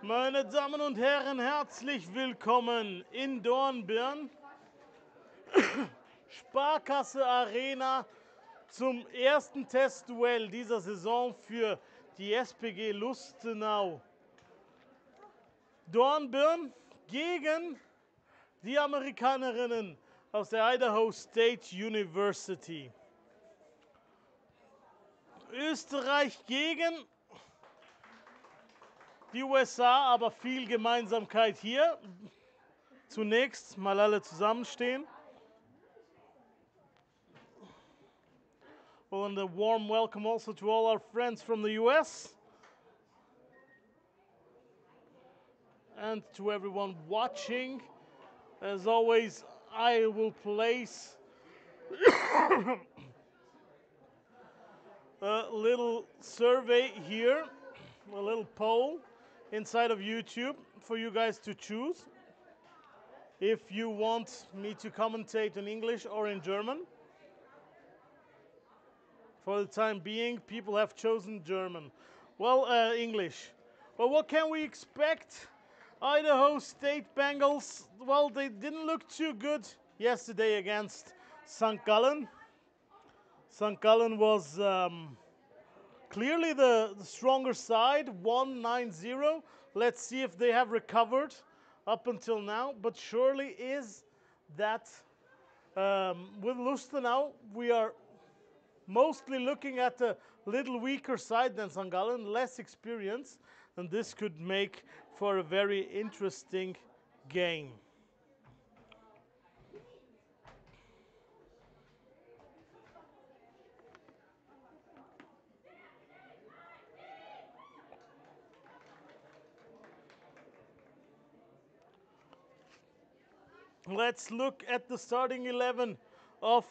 Meine Damen und Herren, herzlich willkommen in Dornbirn. Sparkasse Arena zum ersten Testduell dieser Saison für die SPG Lustenau. Dornbirn gegen die Amerikanerinnen aus der Idaho State University. Österreich gegen die USA, aber viel Gemeinsamkeit hier. Zunächst mal alle zusammenstehen. And a warm welcome also to all our friends from the US and to everyone watching. As always, I will place a little survey here, a little poll inside of YouTube for you guys to choose if you want me to commentate in English or in German. For the time being, people have chosen German. Well, English. Well, what can we expect? Idaho State Bengals, well, they didn't look too good yesterday against St. Gallen. St. Gallen was clearly the stronger side, 1-9-0. Let's see if they have recovered up until now. But surely is that with Lustenau, we are mostly looking at a little weaker side than St. Gallen, less experience, and this could make for a very interesting game. Let's look at the starting 11 of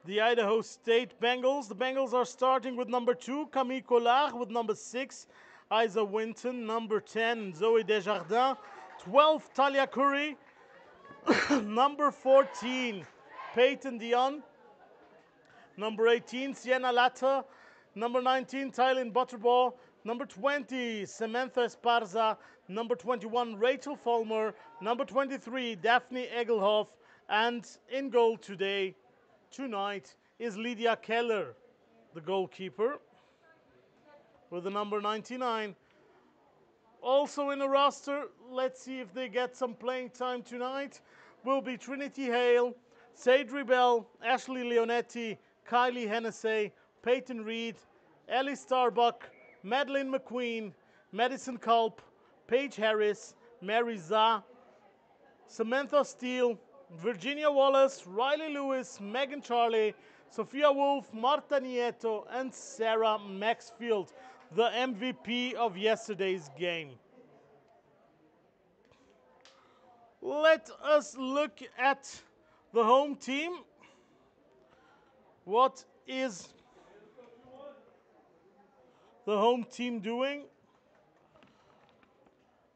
the Idaho State Bengals. The Bengals are starting with number 2, Camille Collard, with number 6, Isa Winton, number 10, Zoe Desjardins, 12, Talia Curry, number 14, Peyton Dion, number 18, Sienna Latta, number 19, Tylin Butterball, number 20, Samantha Esparza, number 21, Rachel Fulmer, number 23, Daphne Egelhoff, and in goal tonight is Lydia Keller, the goalkeeper, with the number 99. Also in the roster, let's see if they get some playing time tonight, will be Trinity Hale, Sadri Bell, Ashley Leonetti, Kylie Hennessy, Peyton Reed, Ellie Starbuck, Madeline McQueen, Madison Culp, Paige Harris, Mary Zah, Samantha Steele, Virginia Wallace, Riley Lewis, Megan Charlie, Sophia Wolf, Marta Nieto, and Sarah Maxfield, the MVP of yesterday's game. Let us look at the home team. What is the home team doing?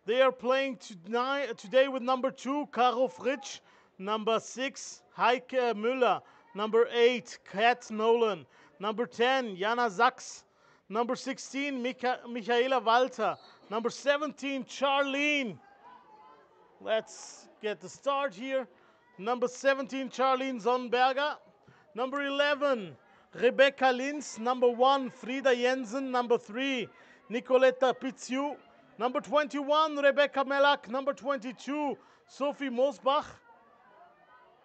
They are playing today with number 2, Caro Fritsch, number 6, Heike Müller, number 8, Kat Nolan, number 10, Jana Sachs, number 16, Michaela Walter, number 17, Charlene. Let's get the start here. Number 17, Charlene Sonnenberger. Number 11, Rebecca Linz. Number 1, Frida Jensen. Number 3, Nicoletta Pizziu. Number 21, Rebecca Melak. Number 22, Sophie Mosbach.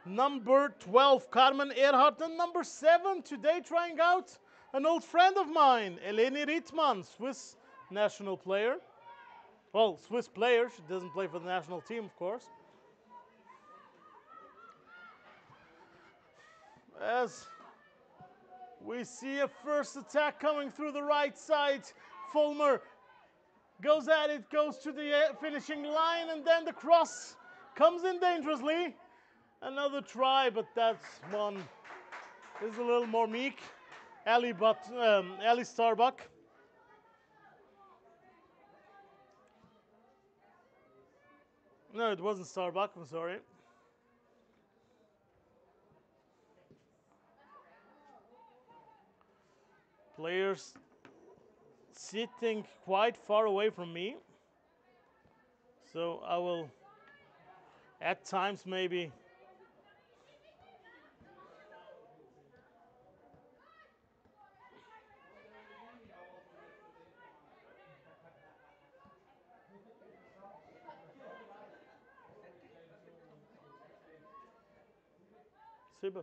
Number 12, Carmen Erhardt. And number 7, today trying out an old friend of mine, Eleni Rittmann, Swiss national player. Well, Swiss player. She doesn't play for the national team, of course. As we see a first attack coming through the right side, Fulmer goes at it, goes to the finishing line, and then the cross comes in dangerously. Another try, but that's one is a little more meek. Ellie Starbuck. No, it wasn't Starbuck, I'm sorry. Players sitting quite far away from me. So I will, at times maybe, Siba.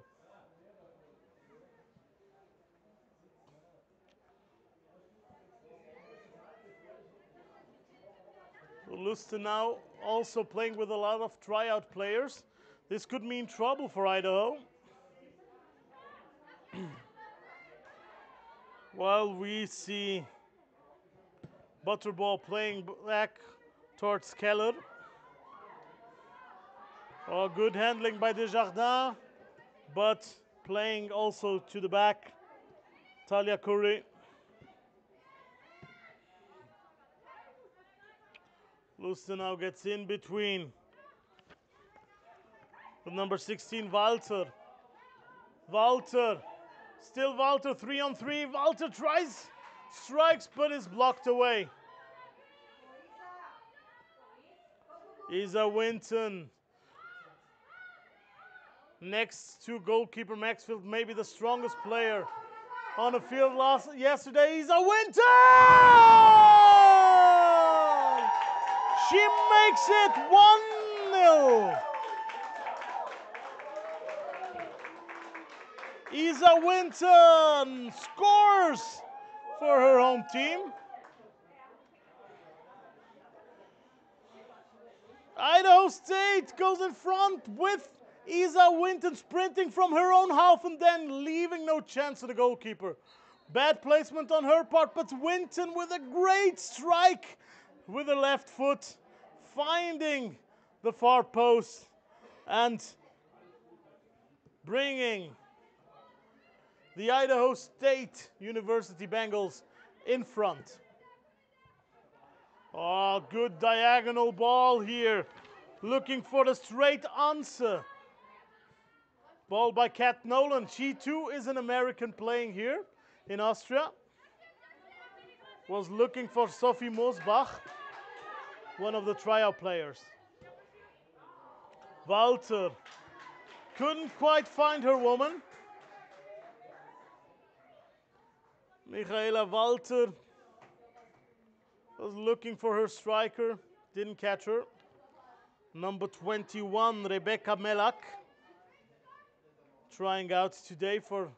Lustenau also playing with a lot of tryout players. This could mean trouble for Idaho. While we see Butterball playing back towards Keller. Oh, good handling by Desjardins, but playing also to the back. Talia Curry. Lustenau gets in between. With number 16, Walter. Walter. Still Walter, 3-on-3. Walter tries, strikes, but is blocked away. Isa Winton. Next to goalkeeper Maxfield, maybe the strongest player on the field yesterday. Isa Winton! She makes it 1-0. Isa Winton scores for her home team. Idaho State goes in front with Isa Winton sprinting from her own half and then leaving no chance to the goalkeeper. Bad placement on her part, but Winton with a great strike with her left foot, finding the far post and bringing the Idaho State University Bengals in front. Oh, good diagonal ball here. Looking for the straight answer. Ball by Kat Nolan. She too is an American playing here in Austria. Was looking for Sophie Mosbach, one of the tryout players. Walter couldn't quite find her woman. Michaela Walter was looking for her striker, didn't catch her. Number 21, Rebecca Melak, trying out today for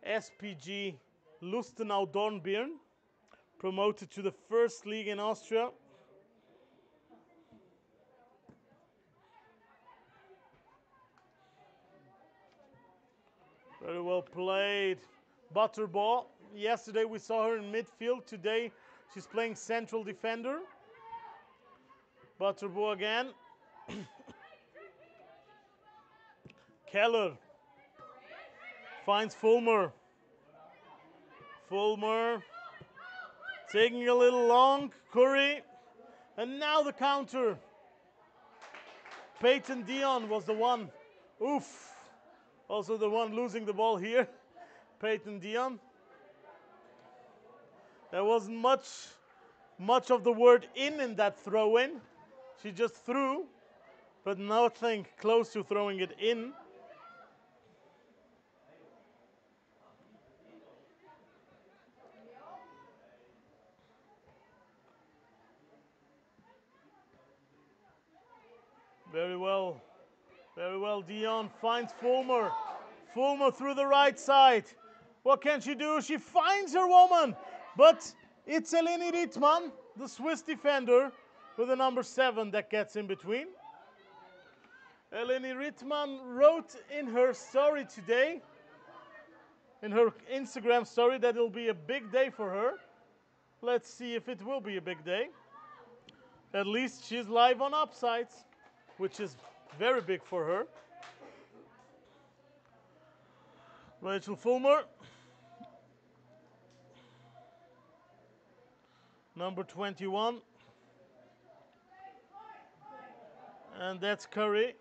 SPG Lustenau Dornbirn, promoted to the first league in Austria. Very well played. Butterball. Yesterday we saw her in midfield. Today she's playing central defender. Butterball again. Keller finds Fulmer. Fulmer taking a little long. Curry. And now the counter. Peyton Dion was the one. Oof. Also the one losing the ball here. Peyton Dion. There wasn't much of the word in that throw-in. She just threw, but nothing close to throwing it in. Very well. Very well. Dion finds Fulmer. Fulmer through the right side. What can she do? She finds her woman. But it's Eleni Rittmann, the Swiss defender, with the number 7 that gets in between. Eleni Rittmann wrote in her story today, in her Instagram story, that it'll be a big day for her. Let's see if it will be a big day. At least she's live on Upsides, which is very big for her. Rachel Fulmer. Number 21. And that's Curry.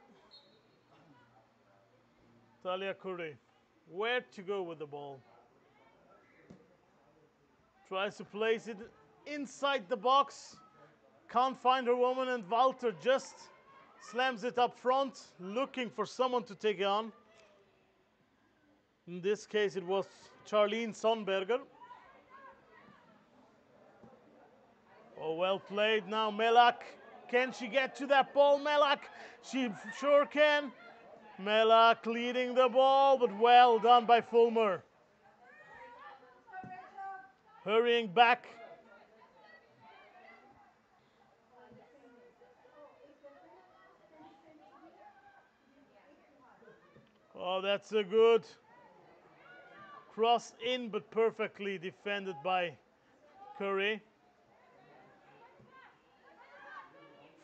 Talia Curry. Where to go with the ball? Tries to place it inside the box. can't find her woman, and Walter just slams it up front, looking for someone to take it on. In this case, it was Charlene Sonberger. Oh, well played now, Melak. Can she get to that ball, Melak? She sure can. Melak leading the ball, but well done by Fulmer. Hurrying back. Oh, that's a good cross in, but perfectly defended by Curry.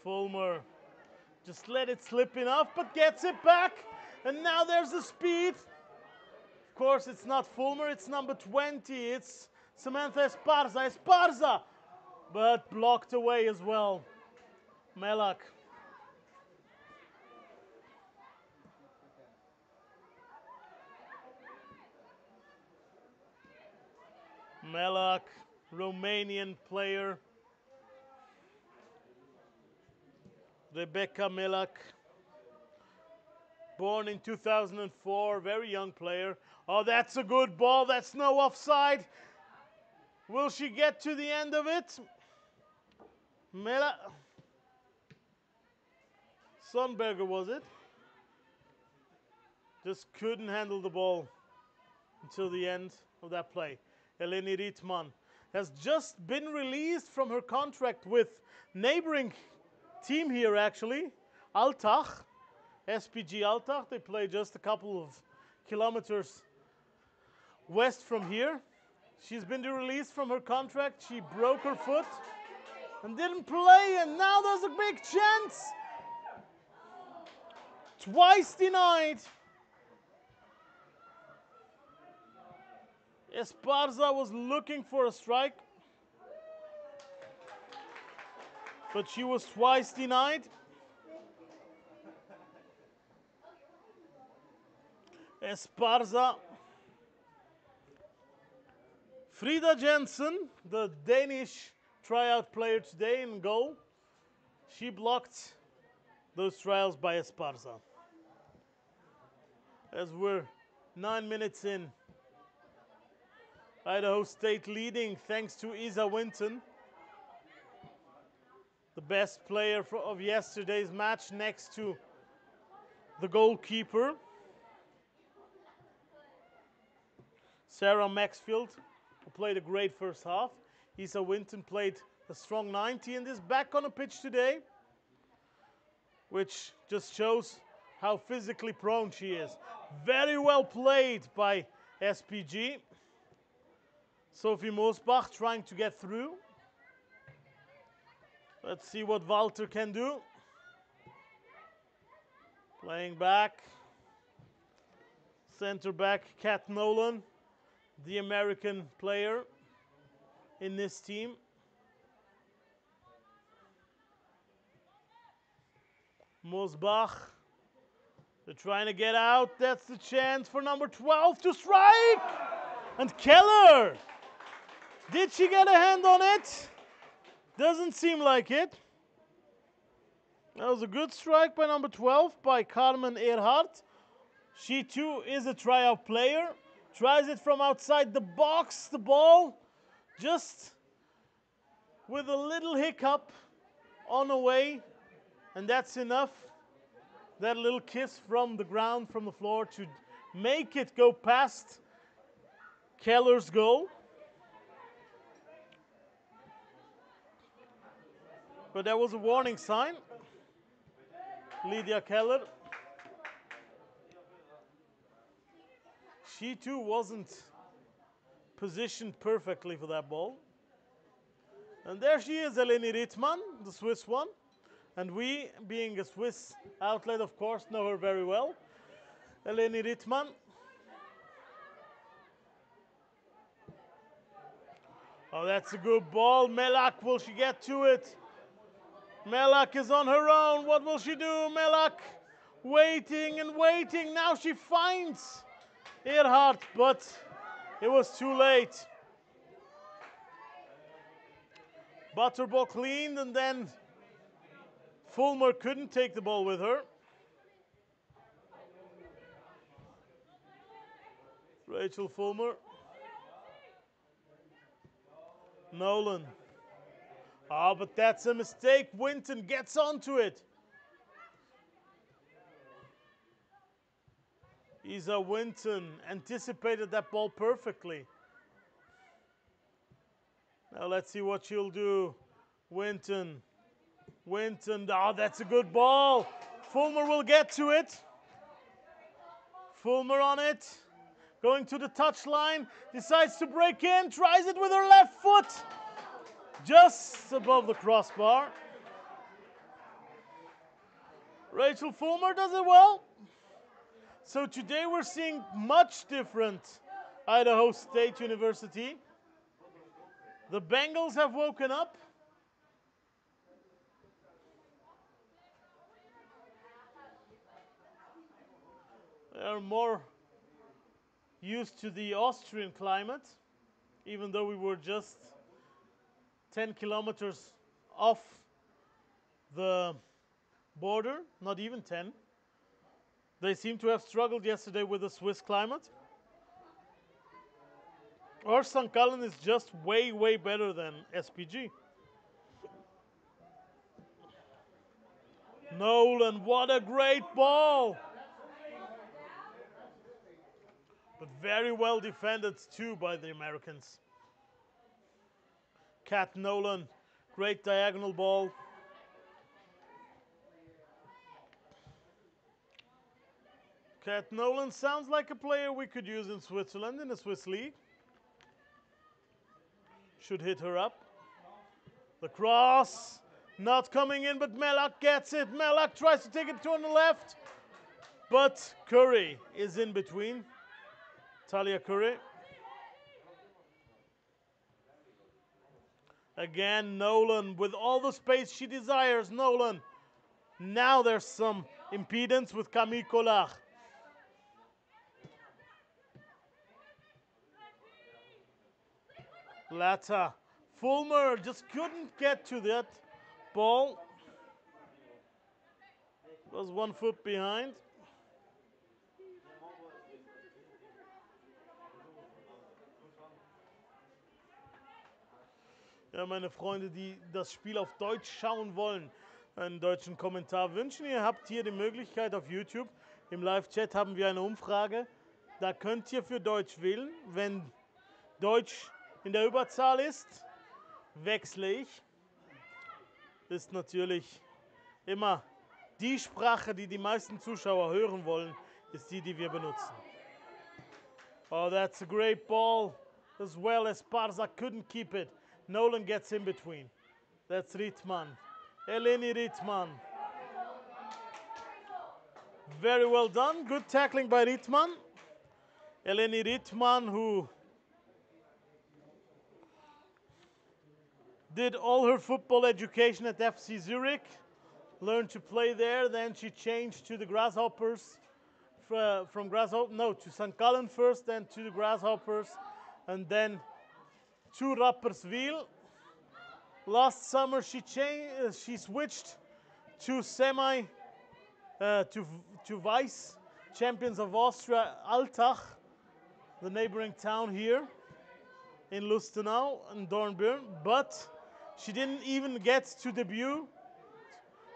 Fulmer just let it slip enough, but gets it back. And now there's the speed. Of course, it's not Fulmer, it's number 20. It's Samantha Esparza. Esparza! But blocked away as well. Melak. Melak, Romanian player. Rebecca Melak, born in 2004, very young player. Oh, that's a good ball. That's no offside. Will she get to the end of it? Sonberger, was it? Just couldn't handle the ball until the end of that play. Eleni Rittmann has just been released from her contract with neighboring team here, actually, Altach, SPG Altach. They play just a couple of kilometers west from here. She's been released from her contract. She broke her foot and didn't play, and now there's a big chance. Twice denied. Esparza was looking for a strike, but she was twice denied. Esparza. Frida Jensen, the Danish tryout player today in goal. She blocked those trials by Esparza. As we're 9 minutes in. Idaho State leading thanks to Isa Winton, the best player of yesterday's match next to the goalkeeper, Sarah Maxfield, who played a great first half. Isa Winton played a strong 90 and is back on the pitch today, which just shows how physically prone she is. Very well played by SPG. Sophie Mosbach trying to get through. Let's see what Walter can do. Playing back. Center back Kat Nolan, the American player in this team. Mosbach. They're trying to get out. That's the chance for number 12 to strike. And Keller. Did she get a hand on it? Doesn't seem like it. That was a good strike by number 12 by Carmen Earhart. She too is a tryout player. Tries it from outside the box, the ball. Just with a little hiccup on the way. And that's enough. That little kiss from the ground, from the floor, to make it go past Keller's goal. But there was a warning sign. Lydia Keller. She too wasn't positioned perfectly for that ball. And there she is, Eleni Rittmann, the Swiss one. And we, being a Swiss outlet, of course, know her very well. Eleni Rittmann. Oh, that's a good ball. Melak, will she get to it? Melak is on her own. What will she do? Melak waiting and waiting. Now she finds Earhart, but it was too late. Butterball cleaned, and then Fulmer couldn't take the ball with her. Rachel Fulmer. Nolan. Oh, but that's a mistake. Winton gets onto it. Isa Winton anticipated that ball perfectly. Now let's see what she'll do. Winton. Winton. Oh, that's a good ball. Fulmer will get to it. Fulmer on it. Going to the touchline. Decides to break in. Tries it with her left foot. Just above the crossbar. Rachel Fulmer does it well. So today we're seeing much different Idaho State University. The Bengals have woken up. They are more used to the Austrian climate, even though we were just 10 kilometers off the border, not even 10. They seem to have struggled yesterday with the Swiss climate. Or St. Gallen is just way, way better than SPG. Nolan, what a great ball! But very well defended too by the Americans. Kat Nolan, great diagonal ball. Kat Nolan sounds like a player we could use in Switzerland in the Swiss League. Should hit her up. The cross, not coming in, but Melak gets it. Melak tries to take it to on the left, but Curry is in between. Talia Curry. Again, Nolan with all the space she desires. Nolan. Now there's some impedance with Camille Collard. Latta. Fulmer just couldn't get to that ball. Was 1 foot behind. Ja, meine Freunde, die das Spiel auf Deutsch schauen wollen, einen deutschen Kommentar wünschen. Ihr habt hier die Möglichkeit auf YouTube. Im Live-Chat haben wir eine Umfrage. Da könnt ihr für Deutsch wählen. Wenn Deutsch in der Überzahl ist, wechsle ich. Ist natürlich immer die Sprache, die die meisten Zuschauer hören wollen, ist die, die wir benutzen. Oh, that's a great ball. As well as Parza couldn't keep it. Nolan gets in between. That's Rittmann. Eleni Rittmann. Very well done. Good tackling by Rittmann. Eleni Rittmann, who did all her football education at FC Zurich, learned to play there. Then she changed to the Grasshoppers, to St. Gallen first, then to the Grasshoppers, and then to Rapperswil. Last summer she switched to to vice champions of Austria, Altach, the neighboring town here in Lustenau and Dornbirn, but she didn't even get to debut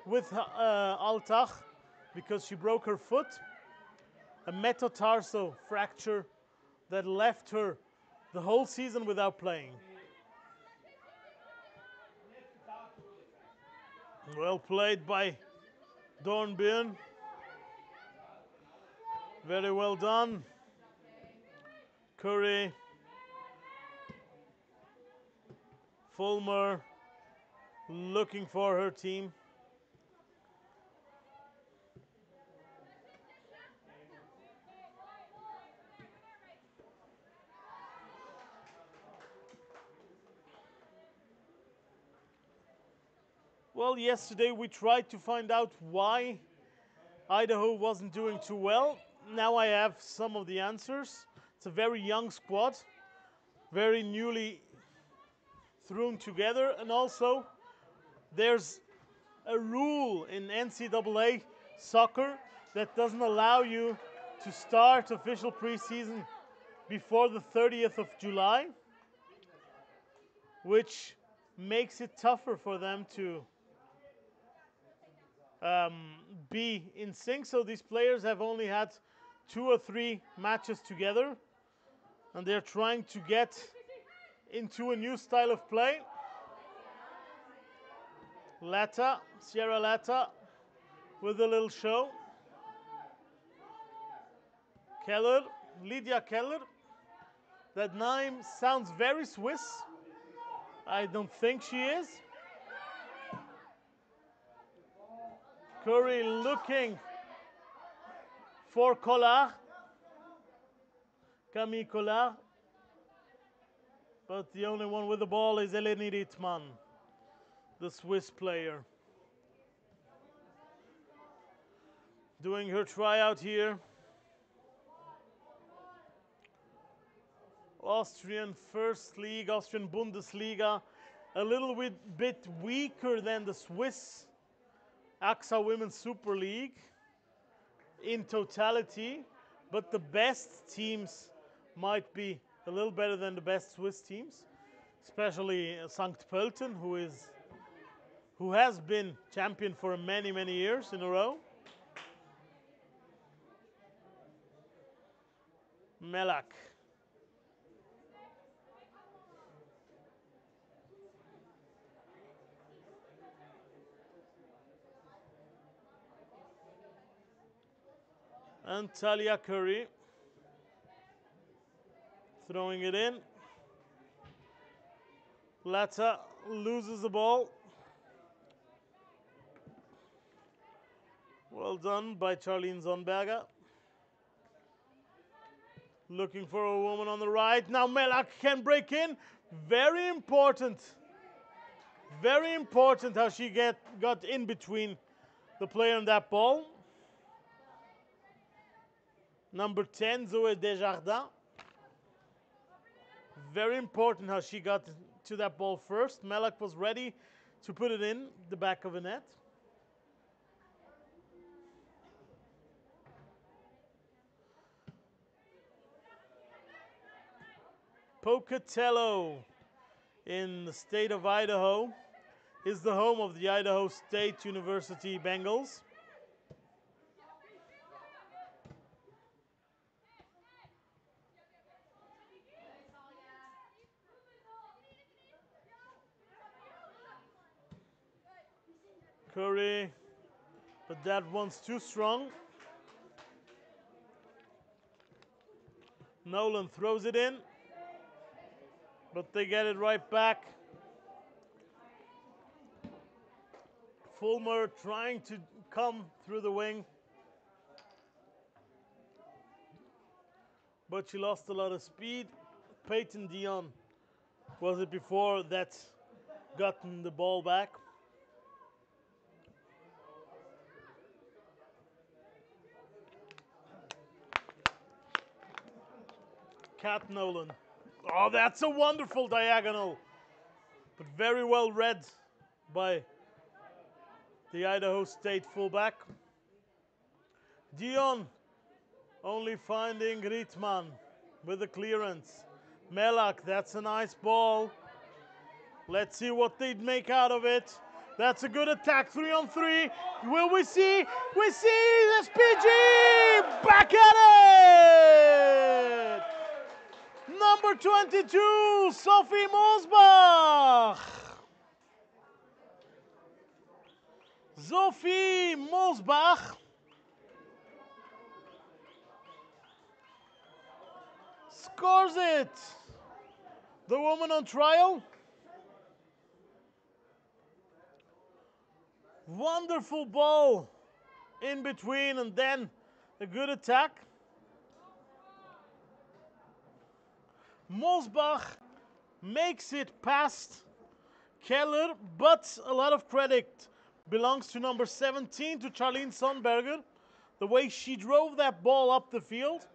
with Altach because she broke her foot, a metatarsal fracture that left her the whole season without playing. Well played by Dornbirn. Very well done. Curry. Fulmer looking for her team. Well, yesterday we tried to find out why Idaho wasn't doing too well. Now I have some of the answers. It's a very young squad, very newly thrown together. And also, there's a rule in NCAA soccer that doesn't allow you to start official preseason before the 30th of July, which makes it tougher for them to be in sync. So these players have only had 2 or 3 matches together, and they're trying to get into a new style of play. Latta, Sierra Latta, with a little show. Keller, Lydia Keller. That name sounds very Swiss. I don't think she is. Curry looking for Collard. Camille Collard. But the only one with the ball is Eleni Rittmann, the Swiss player. Doing her tryout here. Austrian First League, Austrian Bundesliga, a little bit weaker than the Swiss AXA Women's Super League in totality, but the best teams might be a little better than the best Swiss teams, especially St. Pölten, who has been champion for many, many years in a row. Melak. And Talia Curry throwing it in. Latta loses the ball. Well done by Charlene Zonberger. Looking for a woman on the right. Now Melak can break in. Very important. Very important how she got in between the player and that ball. Number 10, Zoe Desjardins. Very important how she got to that ball first. Melak was ready to put it in the back of the net. Pocatello in the state of Idaho is the home of the Idaho State University Bengals. Curry, but that one's too strong. Nolan throws it in, but they get it right back. Fulmer trying to come through the wing, but she lost a lot of speed. Peyton Dion was it before that gotten the ball back. Kat Nolan. Oh, that's a wonderful diagonal, but very well read by the Idaho State fullback. Dion only finding Rittmann with the clearance. Melak, that's a nice ball. Let's see what they'd make out of it. That's a good attack, 3-on-3. Will we see? We see the SPG back at it! Number 22, Sophie Mosbach. Sophie Mosbach scores it. The woman on trial. Wonderful ball in between and then a good attack. Mosbach makes it past Keller, but a lot of credit belongs to number 17, to Charlene Sonberger. The way she drove that ball up the field,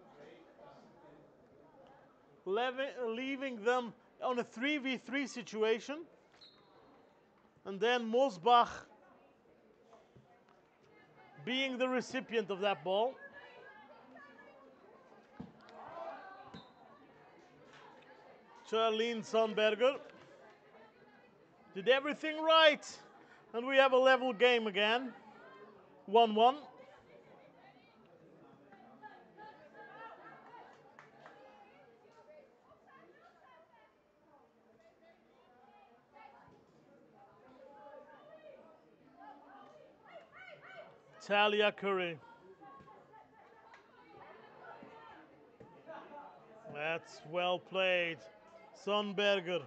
leaving them on a 3v3 situation. And then Mosbach being the recipient of that ball. Charlene Sundberger did everything right. And we have a level game again. 1-1. Talia Curry. That's well played. Sundberger.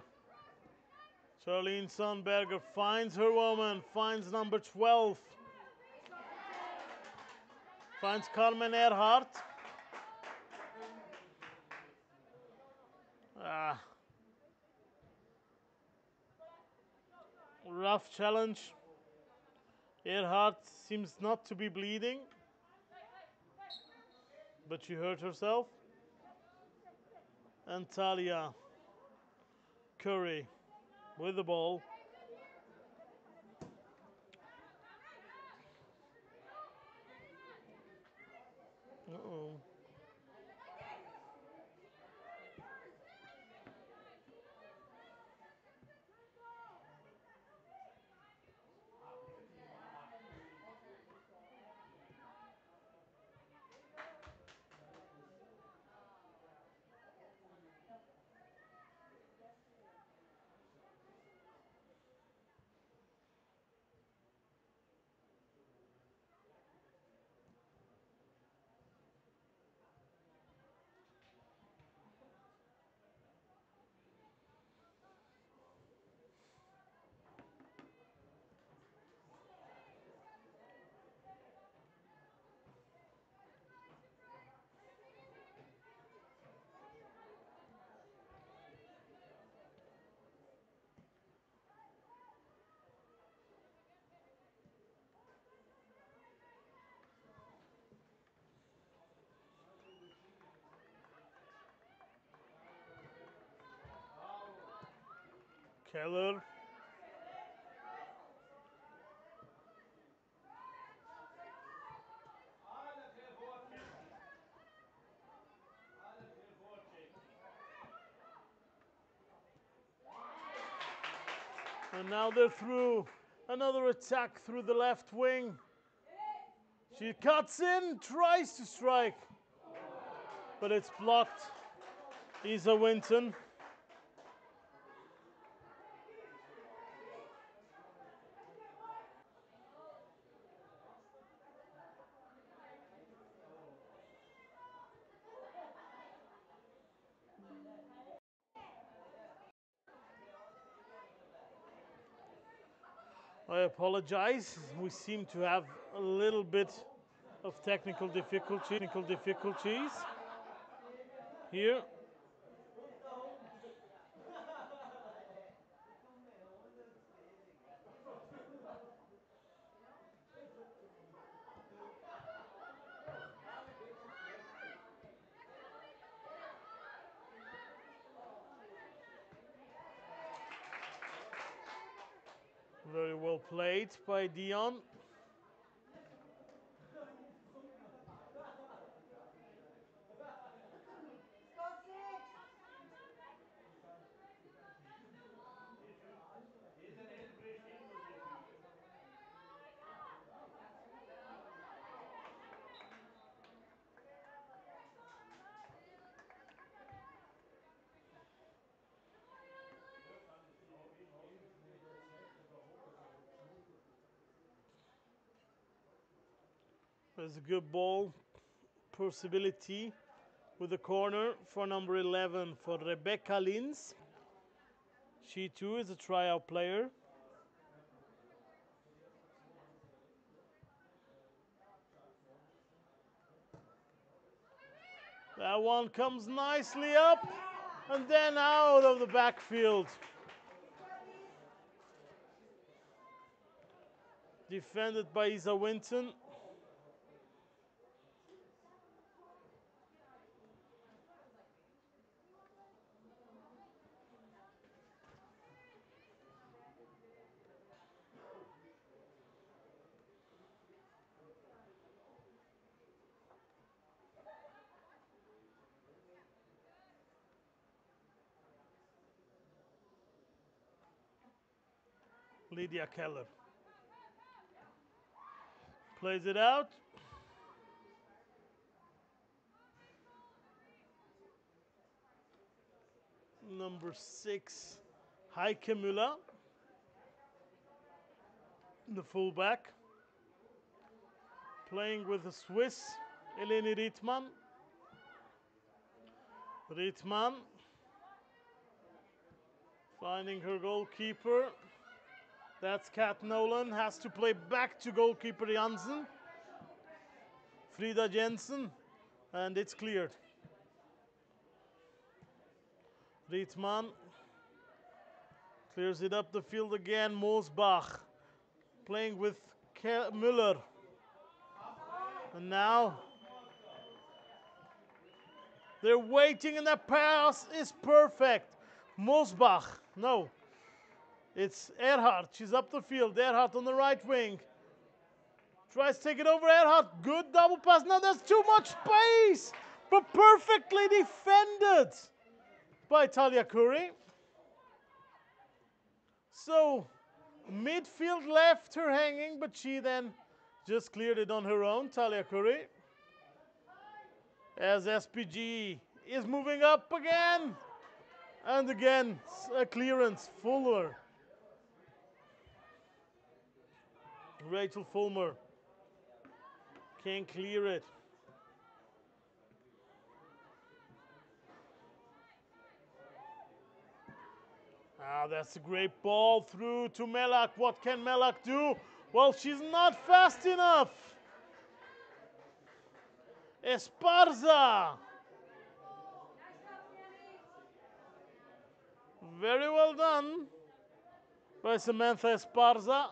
Charlene Sundberger finds her woman, finds number 12. Finds Carmen Ehrhardt. Rough challenge. Ehrhardt seems not to be bleeding, but she hurt herself. And Talia Curry with the ball. Uh-oh. Keller. And now they're through. Another attack through the left wing. She cuts in, tries to strike, but it's blocked. Isa Winton. I apologize. We seem to have a little bit of technical difficulties here. Very well played by Dion. There's a good ball possibility with the corner for number 11 for Rebecca Lins. She too is a tryout player. That one comes nicely up and then out of the backfield. Defended by Isa Winton. Lydia Keller plays it out. Number 6, Heike Müller, the fullback, playing with the Swiss, Eleni Rittmann. Rittmann finding her goalkeeper. That's Kat Nolan, has to play back to goalkeeper Jansen. Frida Jensen, and it's cleared. Rittmann clears it up the field again. Mosbach playing with Müller. And now they're waiting, and that pass is perfect. Mosbach, no. It's Erhardt, she's up the field. Erhardt on the right wing. Tries to take it over, Erhardt. Good double pass. Now there's too much space, but perfectly defended by Talia Curry. So midfield left her hanging, but she then just cleared it on her own, Talia Curry. As SPG is moving up again. And again, a clearance, Fulmer. Rachel Fulmer can't clear it. Ah, that's a great ball through to Melak. What can Melak do? Well, she's not fast enough. Esparza. Very well done by Samantha Esparza.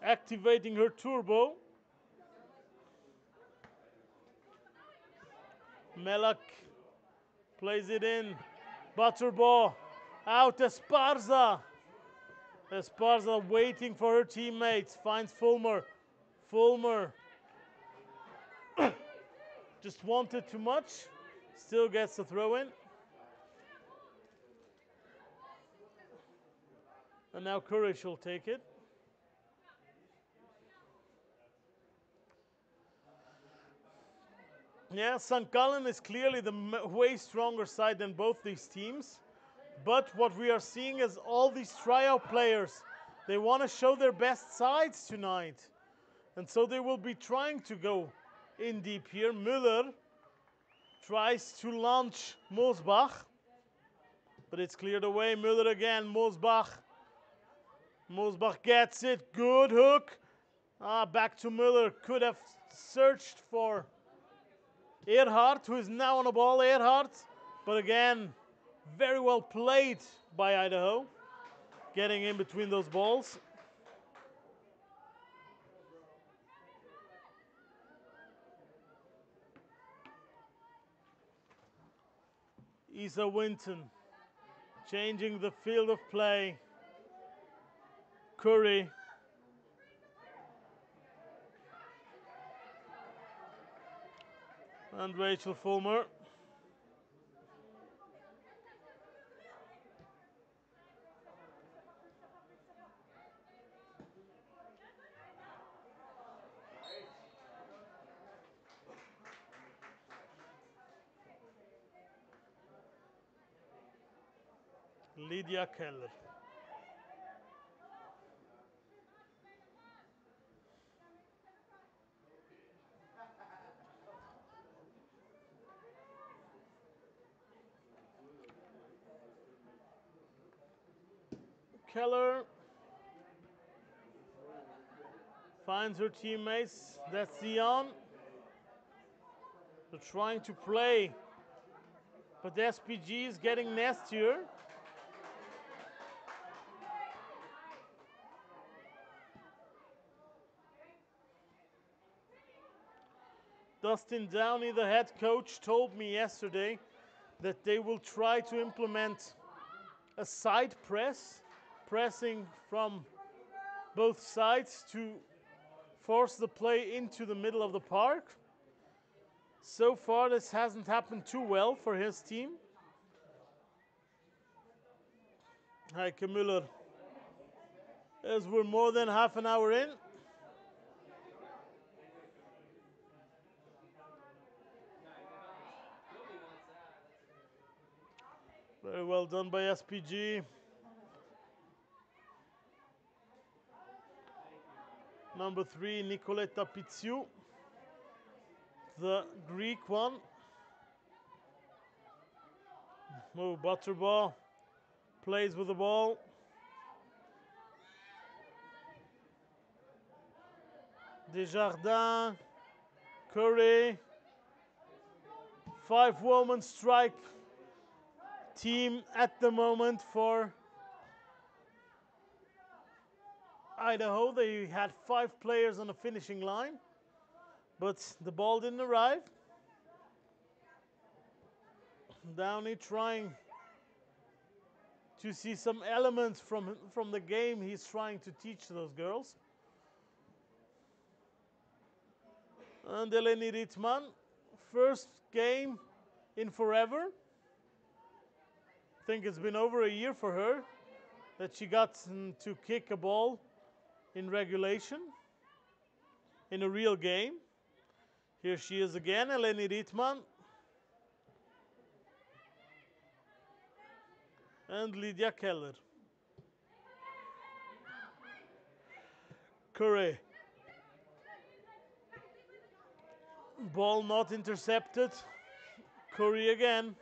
Activating her turbo. Melak plays it in. Butterball out. Esparza. Esparza waiting for her teammates. Finds Fulmer. Fulmer just wanted too much. Still gets the throw in. And now Curry will take it. Yeah, St. Gallen is clearly the way stronger side than both these teams. But what we are seeing is all these tryout players, they want to show their best sides tonight. And so they will be trying to go in deep here. Müller tries to launch Mosbach, but it's cleared away. Müller again, Mosbach. Mosbach gets it, good hook. Back to Müller, could have searched for Erhardt, who is now on the ball, Erhardt. But again, very well played by Idaho, getting in between those balls. Isa Winton changing the field of play. Curry. And Rachel Fulmer. Lydia Keller. Keller finds her teammates. That's Dion. They're trying to play, but the SPG is getting nastier. Dustin Downey, the head coach, told me yesterday that they will try to implement a side press, pressing from both sides to force the play into the middle of the park. So far, this hasn't happened too well for his team. Heike Müller. As we're more than half an hour in. Very well done by SPG. Number 3, Nicoletta Pizziu, the Greek one. Butterball plays with the ball. Desjardins, Curry, 5-woman strike team at the moment for Idaho. They had 5 players on the finishing line, but the ball didn't arrive. Downey trying to see some elements from the game he's trying to teach those girls. And Eleni Ritman, first game in forever. I think it's been over a year for her that she got to kick a ball in regulation in a real game. Here she is again, Eleni Ritman. And Lydia Keller. Curry. Ball not intercepted. Curry again.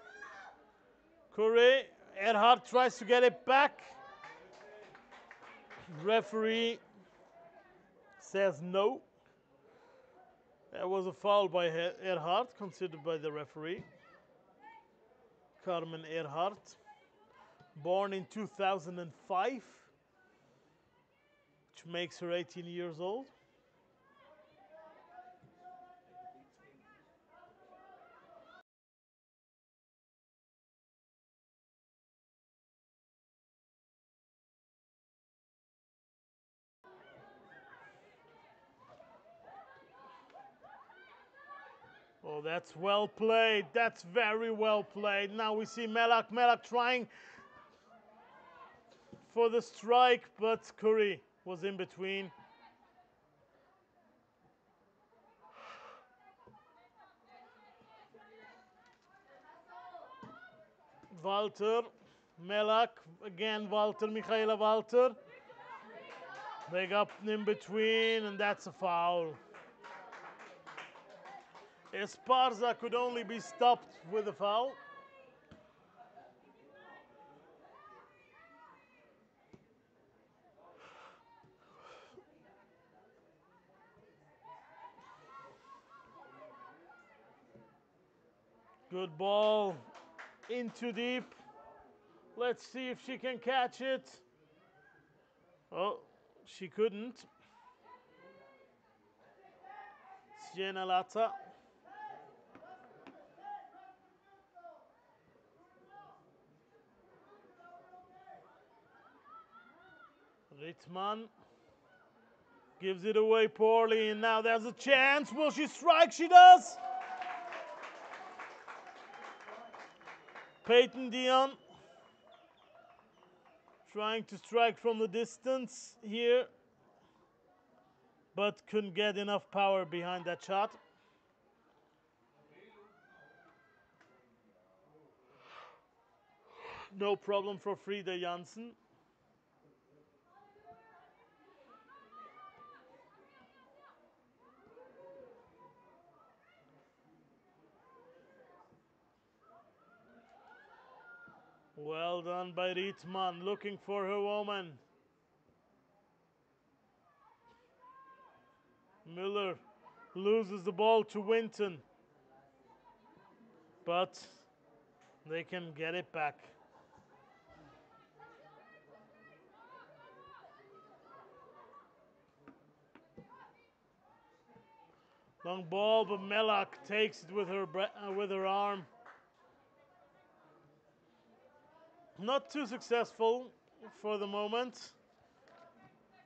Curry. Erhard tries to get it back. Referee says no. That was a foul by Erhard, considered by the referee. Carmen Erhard, born in 2005, which makes her 18 years old. Oh, that's well played. That's very well played. Now we see Melak. Melak trying for the strike, but Curry was in between. Walter, Melak, again Walter, Michaela Walter. They got in between, and that's a foul. Esparza could only be stopped with a foul. Good ball into deep. Let's see if she can catch it. Oh, she couldn't. Siena Lata. Ritman gives it away poorly, and now there's a chance. Will she strike? She does. Peyton Dion trying to strike from the distance here, but couldn't get enough power behind that shot. No problem for Frida Janssen. Well done by Ritman, looking for her woman. Miller loses the ball to Winton, but they can get it back. Long ball, but Melak takes it with her arm. Not too successful for the moment.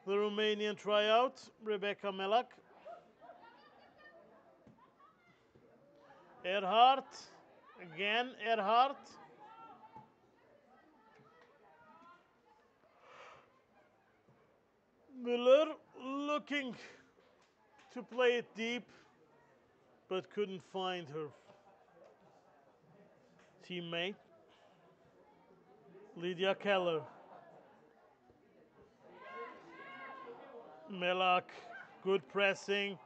The Romanian tryout, Rebecca Melak. Erhard, again Erhard. looking to play it deep, but couldn't find her teammate. Lydia Keller. Melak, good pressing.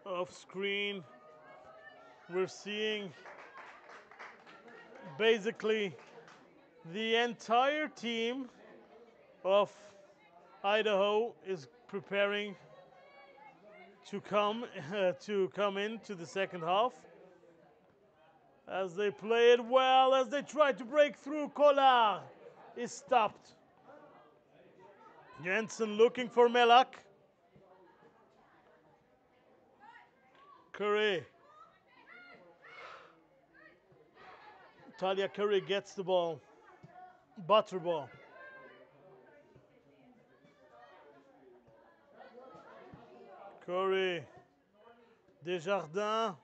Off screen, we're seeing basically the entire team of Idaho is preparing to come into the second half. As they play it well, as they try to break through, Collard is stopped. Jensen looking for Melak. Curry. Talia Curry gets the ball. Butterball. Curry. Desjardins.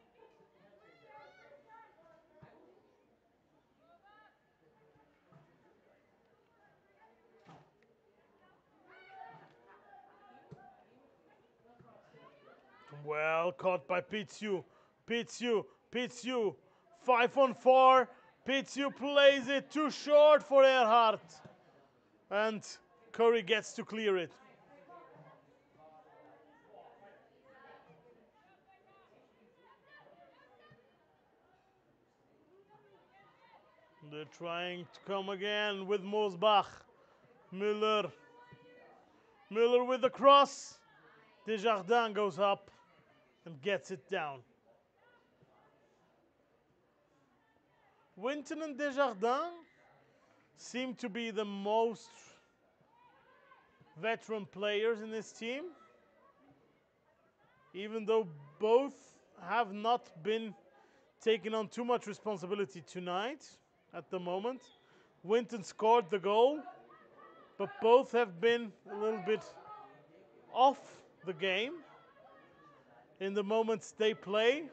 Well caught by Pitsu. Pitsu. 5-on-4. Pitsu plays it too short for Earhart. And Curry gets to clear it. They're trying to come again with Mosbach. Müller with the cross. Desjardins goes up and gets it down. Winton and Desjardins seem to be the most veteran players in this team, even though both have not been taking on too much responsibility tonight at the moment. Winton scored the goal, but both have been a little bit off the game. In the moments they play,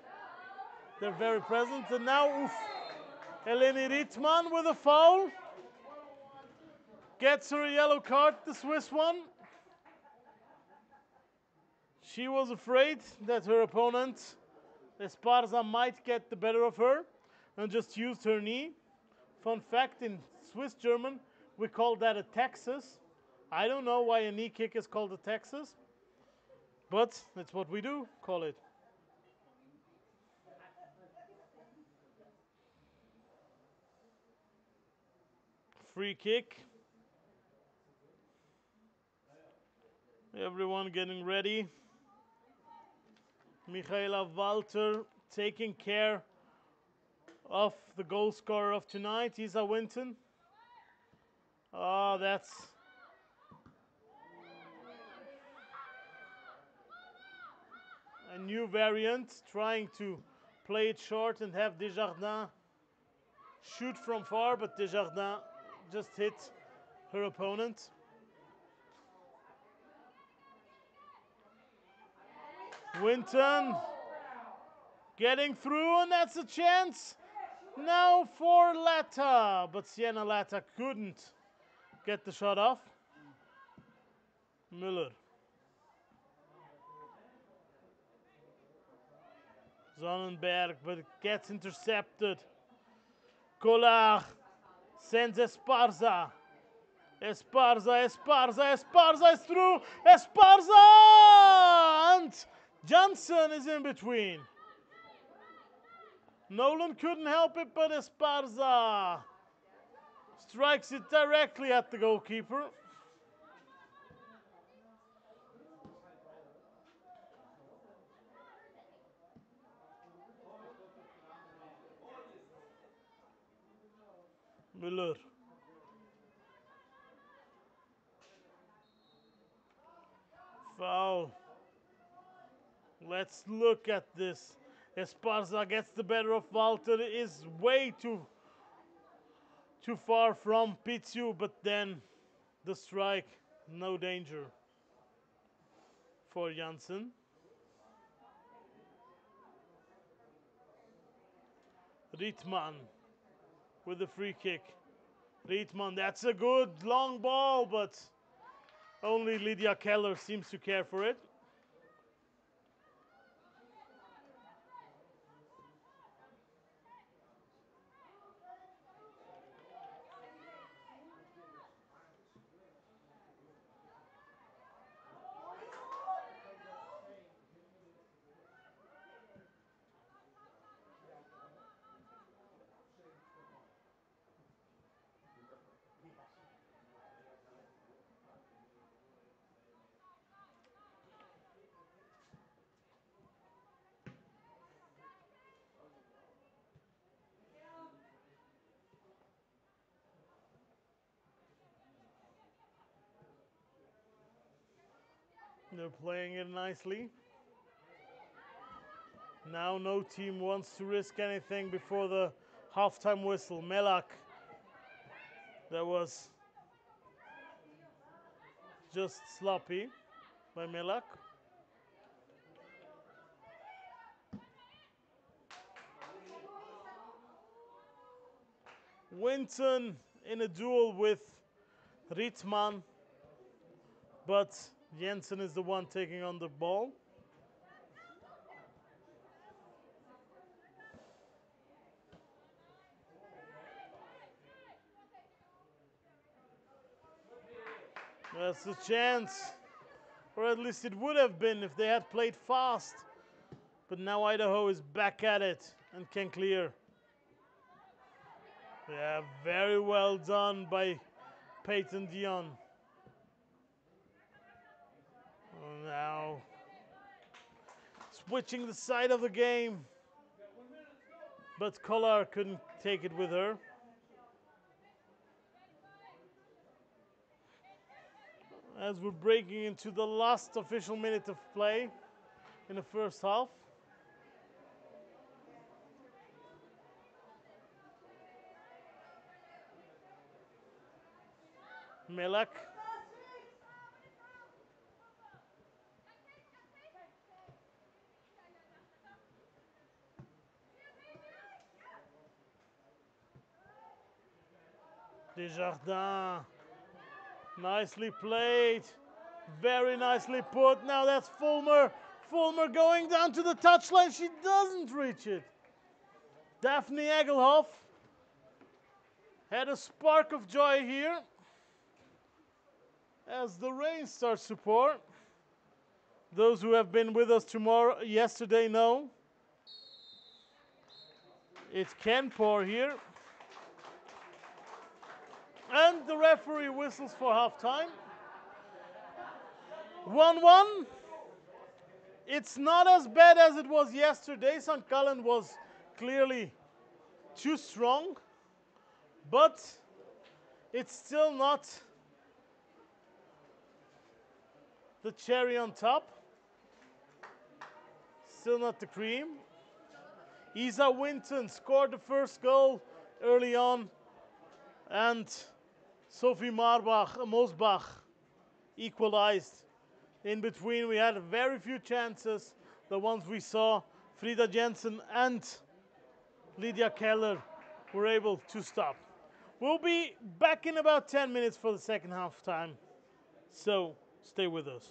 they're very present. And now, Eleni Rittmann with a foul. Gets her a yellow card, the Swiss one. She was afraid that her opponent, Esparza, might get the better of her and just used her knee. Fun fact, in Swiss German, we call that a Texas. I don't know why a knee kick is called a Texas, but it's what we do call it. Free kick. Everyone getting ready. Michaela Walter taking care of the goal scorer of tonight, Isa Winton. Oh, that's a new variant, trying to play it short and have Desjardins shoot from far, but Desjardins just hit her opponent. Winton getting through, and that's a chance now for Latta, but Sienna Latta couldn't get the shot off. Müller. Sonnenberg, but it gets intercepted. Collard sends Esparza. Esparza is through. Esparza! And Johnson is in between. Nolan couldn't help it, but Esparza strikes it directly at the goalkeeper. Müller. Foul. Let's look at this. Esparza gets the better of Walter. Is way too far from Pizzu, but then the strike, no danger for Janssen. Rietman with the free kick. Rietman, that's a good long ball, but only Lydia Keller seems to care for it. They're playing it nicely. Now no team wants to risk anything before the halftime whistle. Melak. That was just sloppy by Melak. Winton in a duel with Rietman, but Jensen is the one taking on the ball. That's a chance, or at least it would have been if they had played fast. But now Idaho is back at it and can clear. Yeah, very well done by Peyton Dion. Now switching the side of the game, but Kollar couldn't take it with her. As we're breaking into the last official minute of play in the first half. Melak. Desjardins. Nicely played. Very nicely put. Now that's Fulmer. Fulmer going down to the touchline. She doesn't reach it. Daphne Egelhoff had a spark of joy here as the rain starts to pour. Those who have been with us yesterday know it can pour here. And the referee whistles for halftime. 1-1. It's not as bad as it was yesterday. St. Gallen was clearly too strong, but it's still not the cherry on top. Still not the cream. Isa Winton scored the first goal early on, and Sophie Mosbach equalized. In between, we had very few chances. The ones we saw, Frida Jensen and Lydia Keller were able to stop. We'll be back in about 10 minutes for the second half time, so stay with us.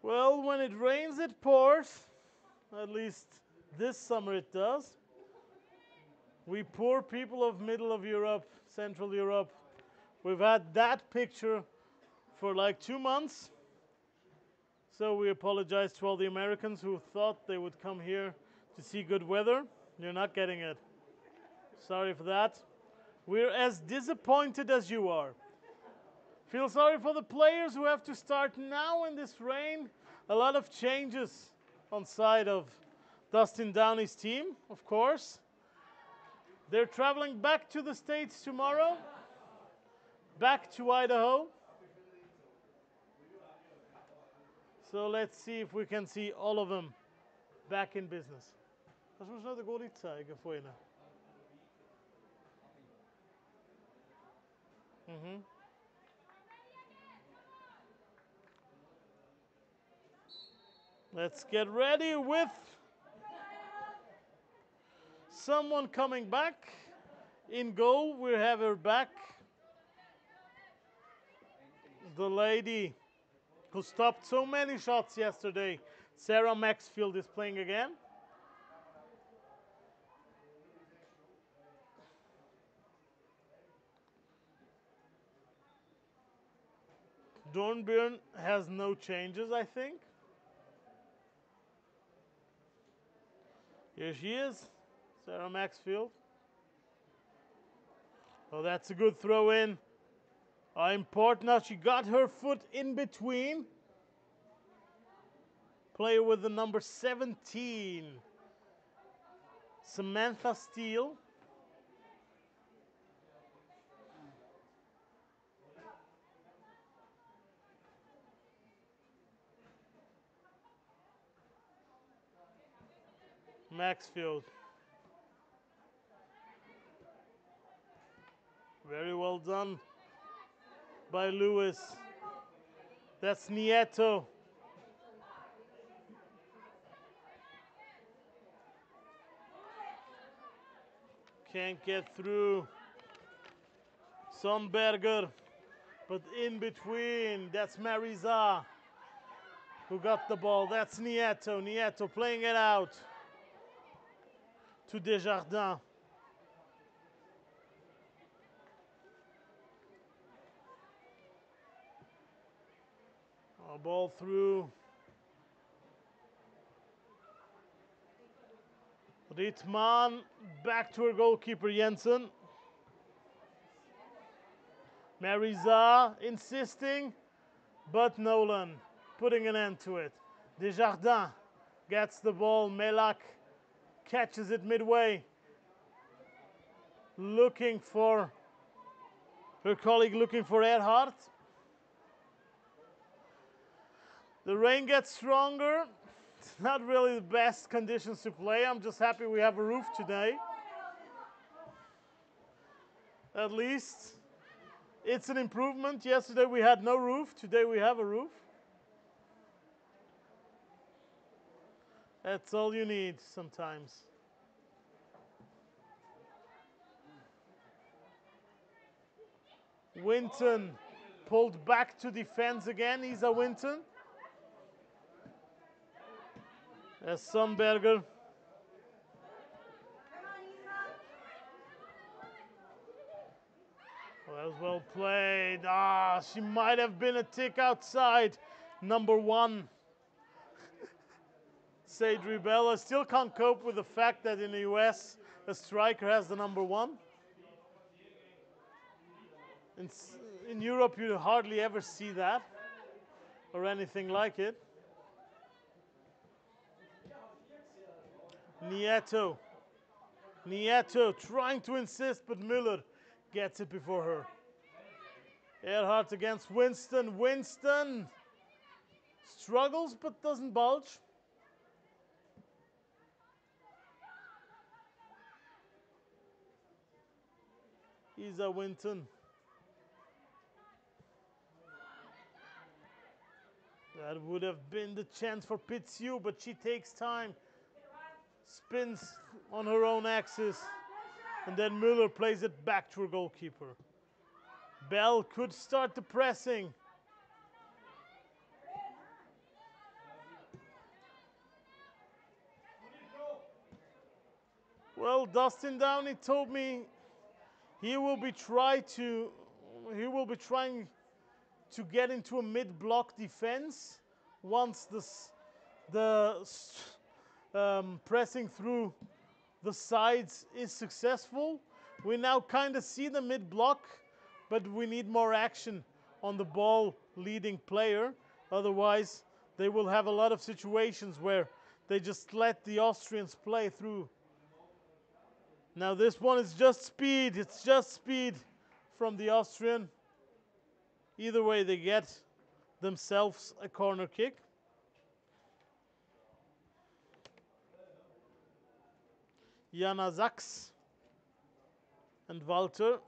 Well, when it rains, it pours. At least this summer it does. We poor people of middle of Europe, Central Europe, we've had that picture for like 2 months. So we apologize to all the Americans who thought they would come here to see good weather. You're not getting it. Sorry for that. We're as disappointed as you are. Feel sorry for the players who have to start now in this rain. A lot of changes on side of Dustin Downey's team, of course. They're traveling back to the States tomorrow, back to Idaho. So let's see if we can see all of them back in business. Das muss noch der Goalie zeigen vorhin. Let's get ready with someone coming back. In goal, we have her back. The lady who stopped so many shots yesterday, Sarah Maxfield, is playing again. Dornbirn has no changes, I think. Here she is, Sarah Maxfield. Oh, that's a good throw in. Important now, she got her foot in between. Player with the number 17, Samantha Steele. Maxfield. Very well done by Lewis. That's Nieto. Can't get through. Sonberger, but in between, that's Mariza who got the ball. That's Nieto. Nieto playing it out to Desjardins. A ball through. Rittmann back to her goalkeeper Jensen. Mariza insisting, but Nolan putting an end to it. Desjardins gets the ball. Melak catches it midway. Looking for her colleague, looking for Erhardt. The rain gets stronger. It's not really the best conditions to play. I'm just happy we have a roof today. At least it's an improvement. Yesterday we had no roof. Today we have a roof. That's all you need sometimes. Winton pulled back to defense again. Isa Winton. As Sonberger. Oh, that was well played. She might have been a tick outside. Number 1. Sadri Bella still can't cope with the fact that in the US a striker has the number 1. In Europe you hardly ever see that or anything like it. Nieto. Nieto trying to insist, but Müller gets it before her. Erhardt against Winston. Winston struggles but doesn't bulge. Isa Winton. That would have been the chance for Pitsu, but she takes time. Spins on her own axis. And then Müller plays it back to her goalkeeper. Bell could start the pressing. Well, Dustin Downey told me he will be trying to get into a mid-block defense once pressing through the sides is successful. We now kind of see the mid-block, but we need more action on the ball leading player. Otherwise, they will have a lot of situations where they just let the Austrians play through. Now this one is just speed. It's just speed from the Austrian. Either way, they get themselves a corner kick. Jana Sachs and Walter.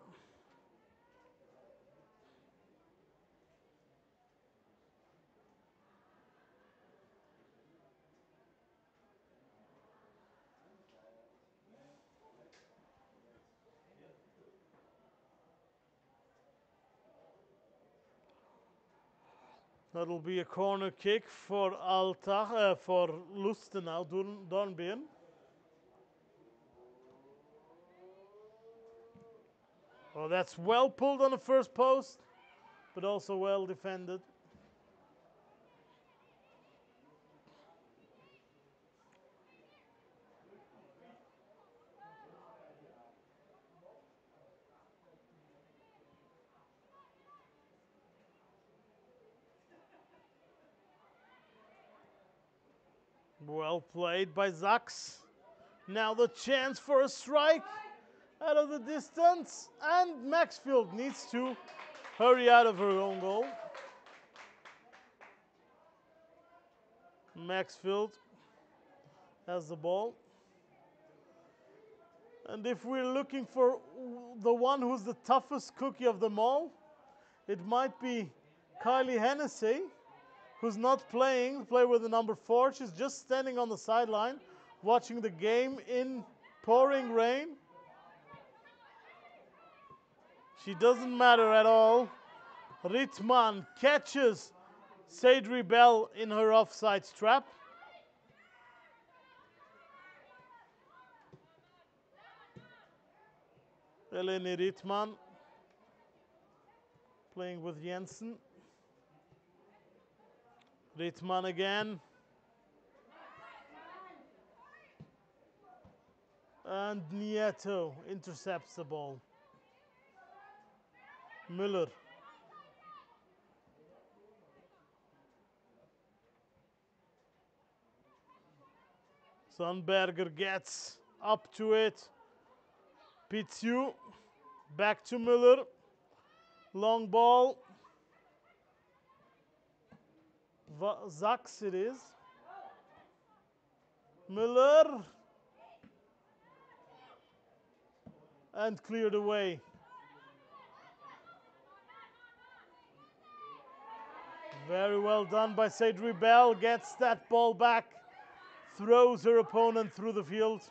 That'll be a corner kick for for Lustenau, Dornbirn. Well, that's well pulled on the first post, but also well defended. Well played by Sachs. Now the chance for a strike out of the distance, and Maxfield needs to hurry out of her own goal. Maxfield has the ball. And if we're looking for the one who's the toughest cookie of them all, it might be Kylie Hennessy, who's not playing, play with the number 4. She's just standing on the sideline, watching the game in pouring rain. She doesn't matter at all. Rittmann catches Sadri Bell in her offside trap. Eleni Rittmann playing with Jensen. Rittmann again. And Nieto intercepts the ball. Müller. Sandberger gets up to it. Pitsu. Back to Müller. Long ball. Sachs it is. Müller. And cleared away. Very well done by Sadri Bell. Gets that ball back. Throws her opponent through the field.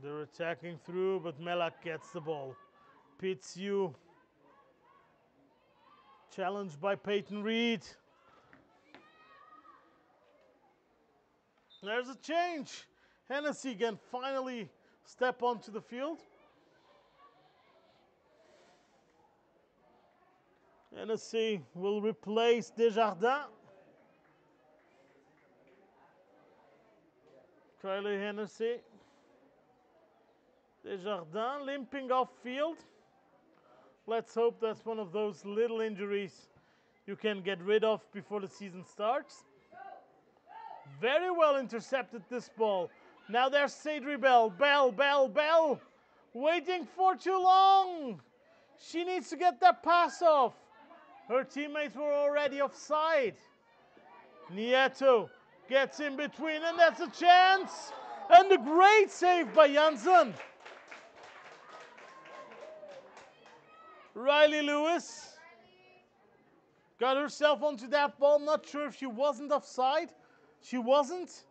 They're attacking through, but Melak gets the ball. Pitsu. Challenged by Peyton Reed. There's a change. Hennessy can finally step onto the field. Hennessy will replace Desjardins. Kylie Hennessy. Desjardins limping off field. Let's hope that's one of those little injuries you can get rid of before the season starts. Very well intercepted this ball. Now there's Sadri Bell. Bell. Waiting for too long. She needs to get that pass off. Her teammates were already offside. Nieto gets in between, and that's a chance. And a great save by Janssen. Riley Lewis got herself onto that ball. Not sure if she wasn't offside. She wasn't.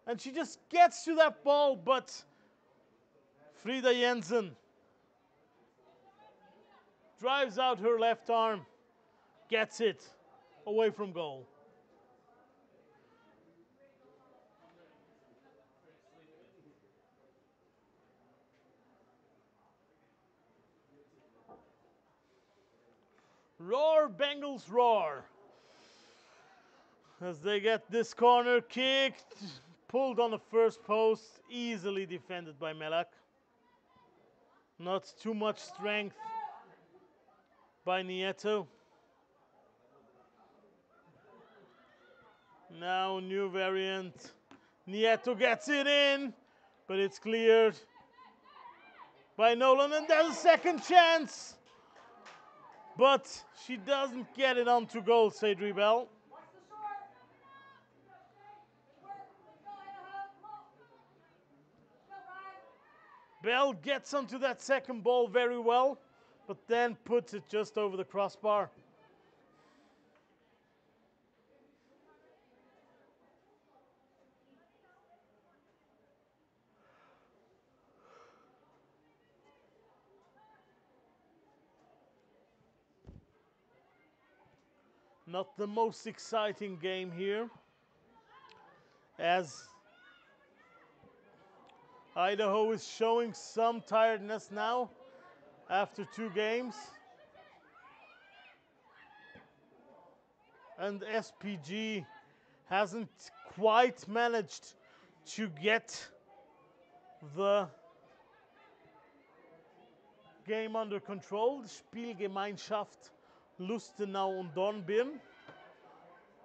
And she just gets to that ball, but Frida Jensen Drives out her left arm. Gets it away from goal. Roar, Bengals, roar. As they get this corner kicked, pulled on the first post, easily defended by Melak. Not too much strength by Nieto. Now new variant. Nieto gets it in, but it's cleared by Nolan, and there's a second chance. But she doesn't get it onto goal, Sadri Bell. Bell gets onto that second ball very well, but then puts it just over the crossbar. Not the most exciting game here, as Idaho is showing some tiredness now after 2 games. And SPG hasn't quite managed to get the game under control. Spielgemeinschaft Lustenau und Dornbirn.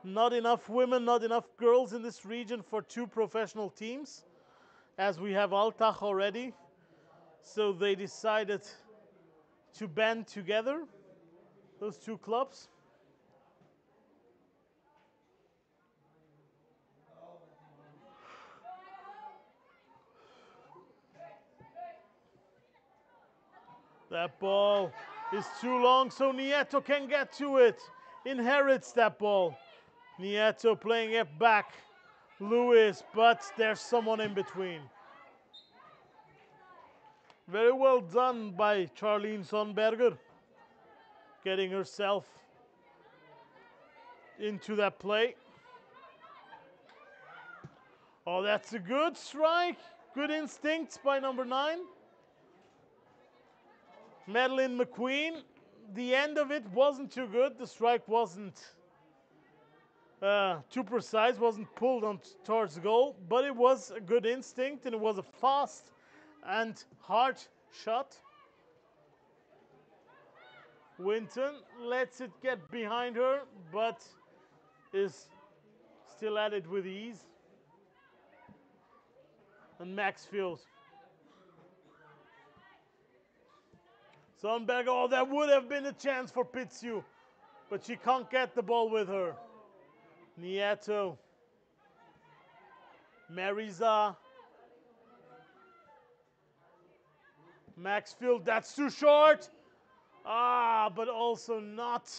Not enough women, not enough girls in this region for 2 professional teams, as we have Altach already. So they decided to band together, those 2 clubs. That ball is too long, so Nieto can get to it. Inherits that ball. Nieto playing it back. Lewis, but there's someone in between. Very well done by Charlene Sonberger, getting herself into that play. Oh, that's a good strike. Good instincts by number 9. Madeline McQueen. The end of it wasn't too good. The strike wasn't too precise, wasn't pulled on towards the goal, but it was a good instinct, and it was a fast and hard shot. Winton lets it get behind her, but is still at it with ease. And Maxfield. Sonberg, oh, that would have been a chance for Pitsu, but she can't get the ball with her. Nieto. Mariza. Maxfield, that's too short. But also not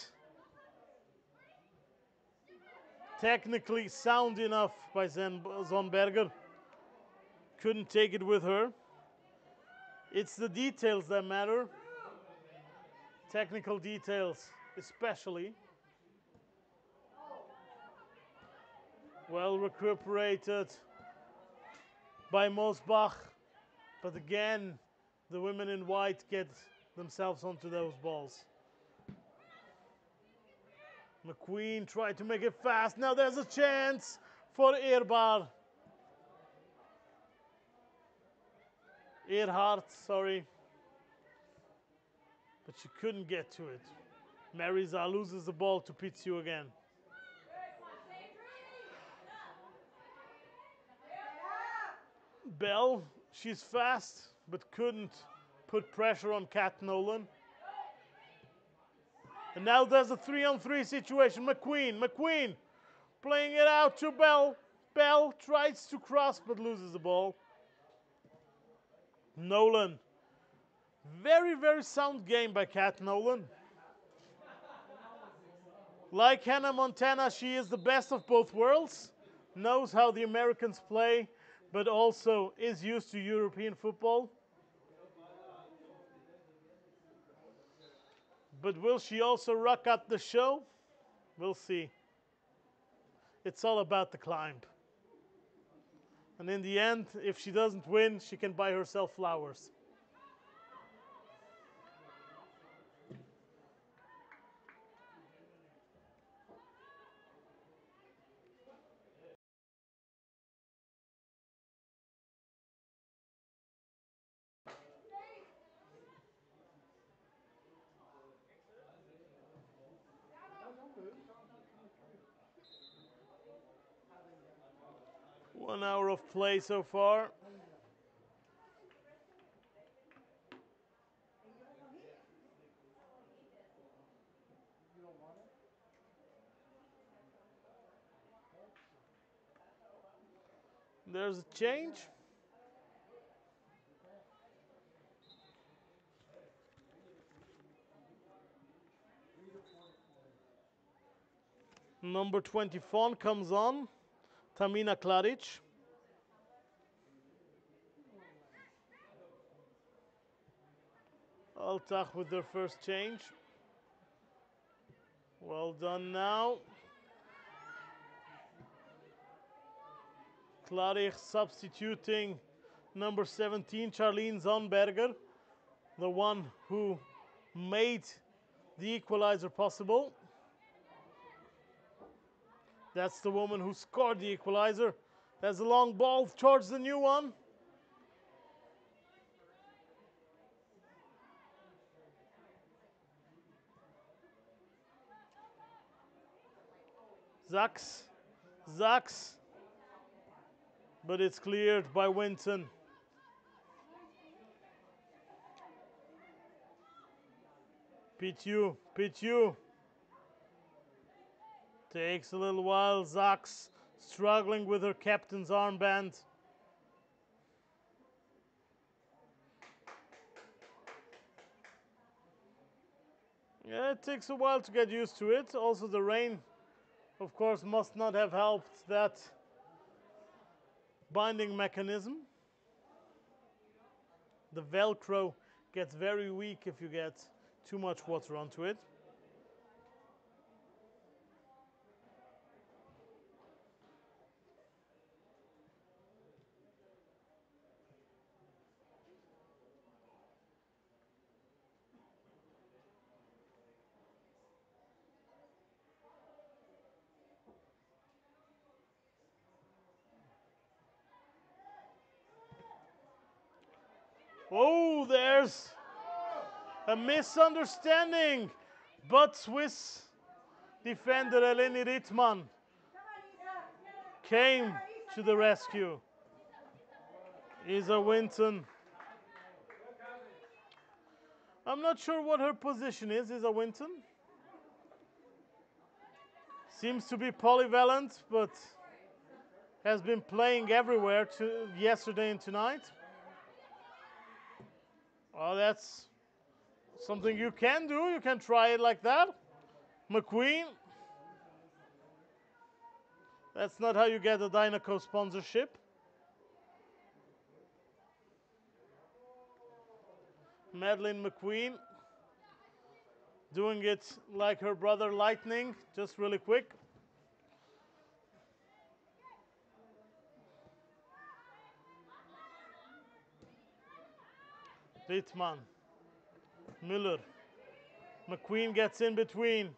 technically sound enough by Sonberger. Couldn't take it with her. It's the details that matter. Technical details, especially. Well recuperated by Mosbach. But again, the women in white get themselves onto those balls. McQueen tried to make it fast. Now there's a chance for Ehrhardt, sorry. But she couldn't get to it. Mariza loses the ball to Pitsu again. Bell, she's fast, but couldn't put pressure on Kat Nolan. And now there's a 3-on-3 situation. McQueen playing it out to Bell. Bell tries to cross but loses the ball. Nolan. Very, very sound game by Kat Nolan. Like Hannah Montana, she is the best of both worlds. Knows how the Americans play, but also is used to European football. But will she also rock up the show? We'll see. It's all about the climb. And in the end, if she doesn't win, she can buy herself flowers. One hour of play so far. There's a change. Number 24 comes on. Tamina Klaric. Altach with their first change. Well done now. Klaric substituting number 17, Charlene Zonberger, the one who made the equalizer possible. That's the woman who scored the equalizer. There's a long ball towards the new one. Zaks. But it's cleared by Winton. Pitu. Takes a little while. Zaks struggling with her captain's armband. Yeah, it takes a while to get used to it. Also the rain, of course, must not have helped that binding mechanism. The Velcro gets very weak if you get too much water onto it. Oh, there's a misunderstanding, but Swiss defender Eleni Rittmann came to the rescue. Isa Winton. I'm not sure what her position is, Isa Winton. Seems to be polyvalent, but has been playing everywhere yesterday and tonight. Well, that's something you can do. You can try it like that. McQueen. That's not how you get a Dynaco sponsorship. Madeline McQueen doing it like her brother Lightning, just really quick. Rittmann, Müller, McQueen gets in between.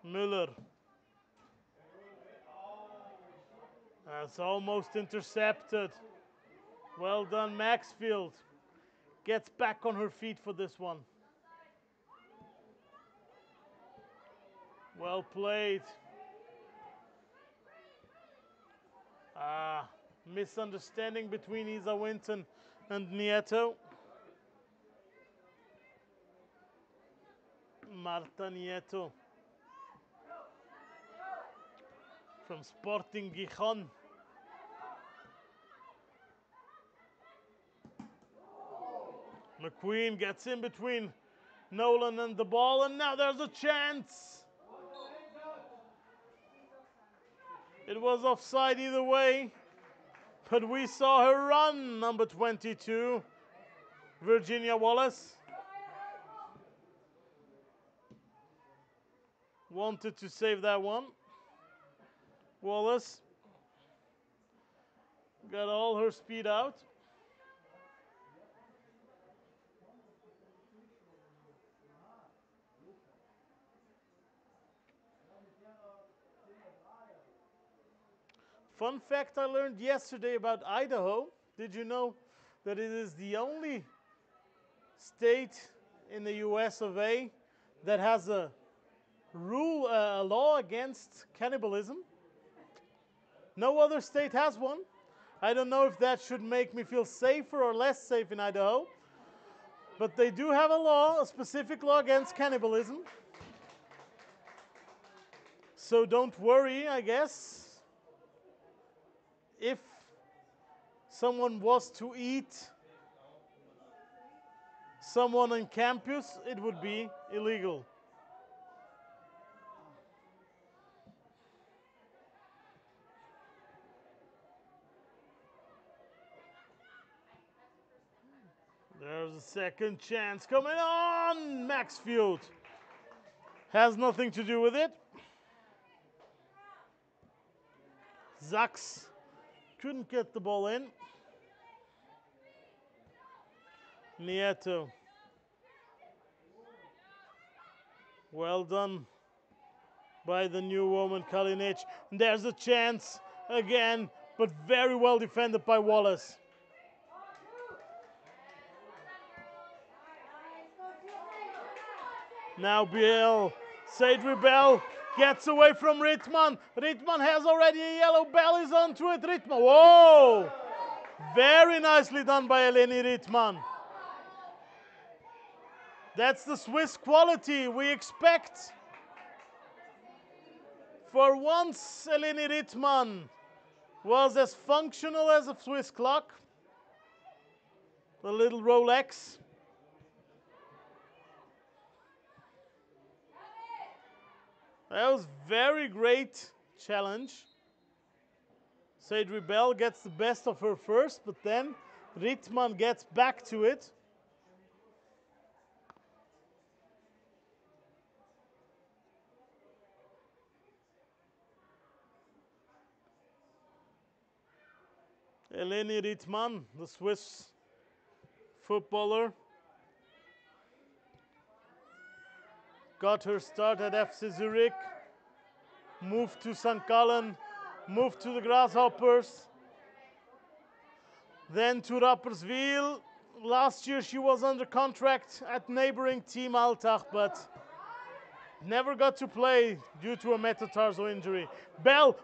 Müller. That's almost intercepted. Well done, Maxfield. Gets back on her feet for this one. Well played. Misunderstanding between Isa Winton and Nieto. Marta Nieto from Sporting Gijon. McQueen gets in between Nolan and the ball, and now there's a chance. It was offside either way, but we saw her run, number 22, Virginia Wallace. Wanted to save that one. Wallace got all her speed out. Fun fact I learned yesterday about Idaho. Did you know that it is the only state in the US of A that has a law against cannibalism? No other state has one. I don't know if that should make me feel safer or less safe in Idaho, but they do have a law, a specific law against cannibalism. So don't worry, I guess. If someone was to eat someone on campus, it would be illegal. There's a second chance coming on. Maxfield has nothing to do with it. Zaks couldn't get the ball in. Nieto. Well done by the new woman, Kalinic. There's a chance again, but very well defended by Wallace. Now Biel, Sadri Bell gets away from Ritman. Ritman has already a yellow bell, is onto it. Ritman, whoa! Very nicely done by Eleni Ritman. That's the Swiss quality we expect. For once, Eleni Ritman was as functional as a Swiss clock. The little Rolex. That was very great challenge. Sadri Bell gets the best of her first, but then Ritman gets back to it. Eleni Ritman, the Swiss footballer, got her start at FC Zurich, moved to St. Gallen, moved to the Grasshoppers, then to Rapperswil. Last year she was under contract at neighboring team Altach, but never got to play due to a metatarsal injury. Bell!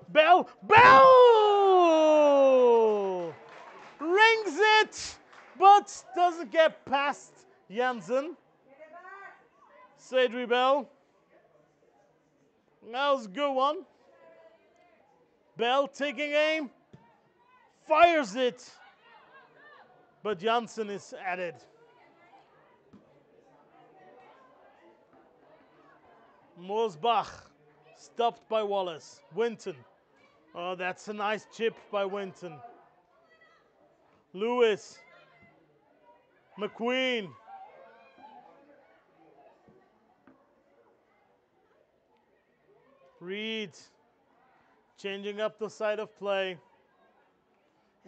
Rings it, but doesn't get past Jansen. Sadri Bell. That was a good one. Bell taking aim, fires it, but Jansen is at it. Mosbach stopped by Wallace. Winton. Oh, that's a nice chip by Winton. Lewis. McQueen. Reed. Changing up the side of play.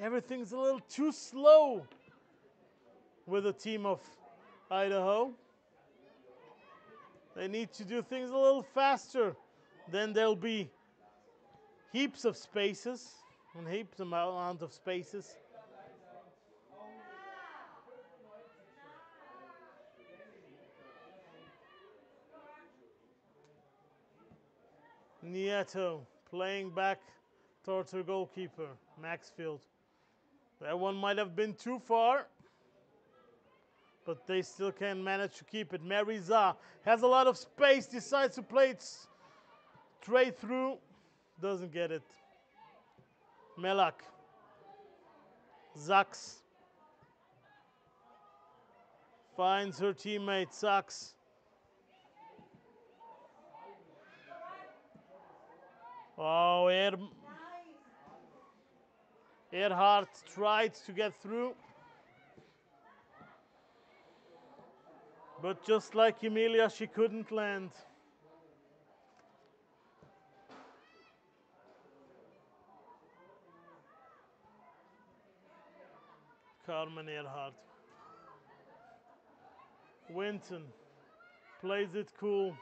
Everything's a little too slow with the team of Idaho. They need to do things a little faster. Then there'll be heaps of spaces and heaps amount of spaces. Nieto playing back towards her goalkeeper, Maxfield. That one might have been too far, but they still can manage to keep it. Mariza has a lot of space, decides to play it straight through, doesn't get it. Melak. Zaks finds her teammate, Sachs. Oh, Erhardt tried to get through. But just like Emilia, she couldn't land. Carmen Earhart. Winton plays it cool.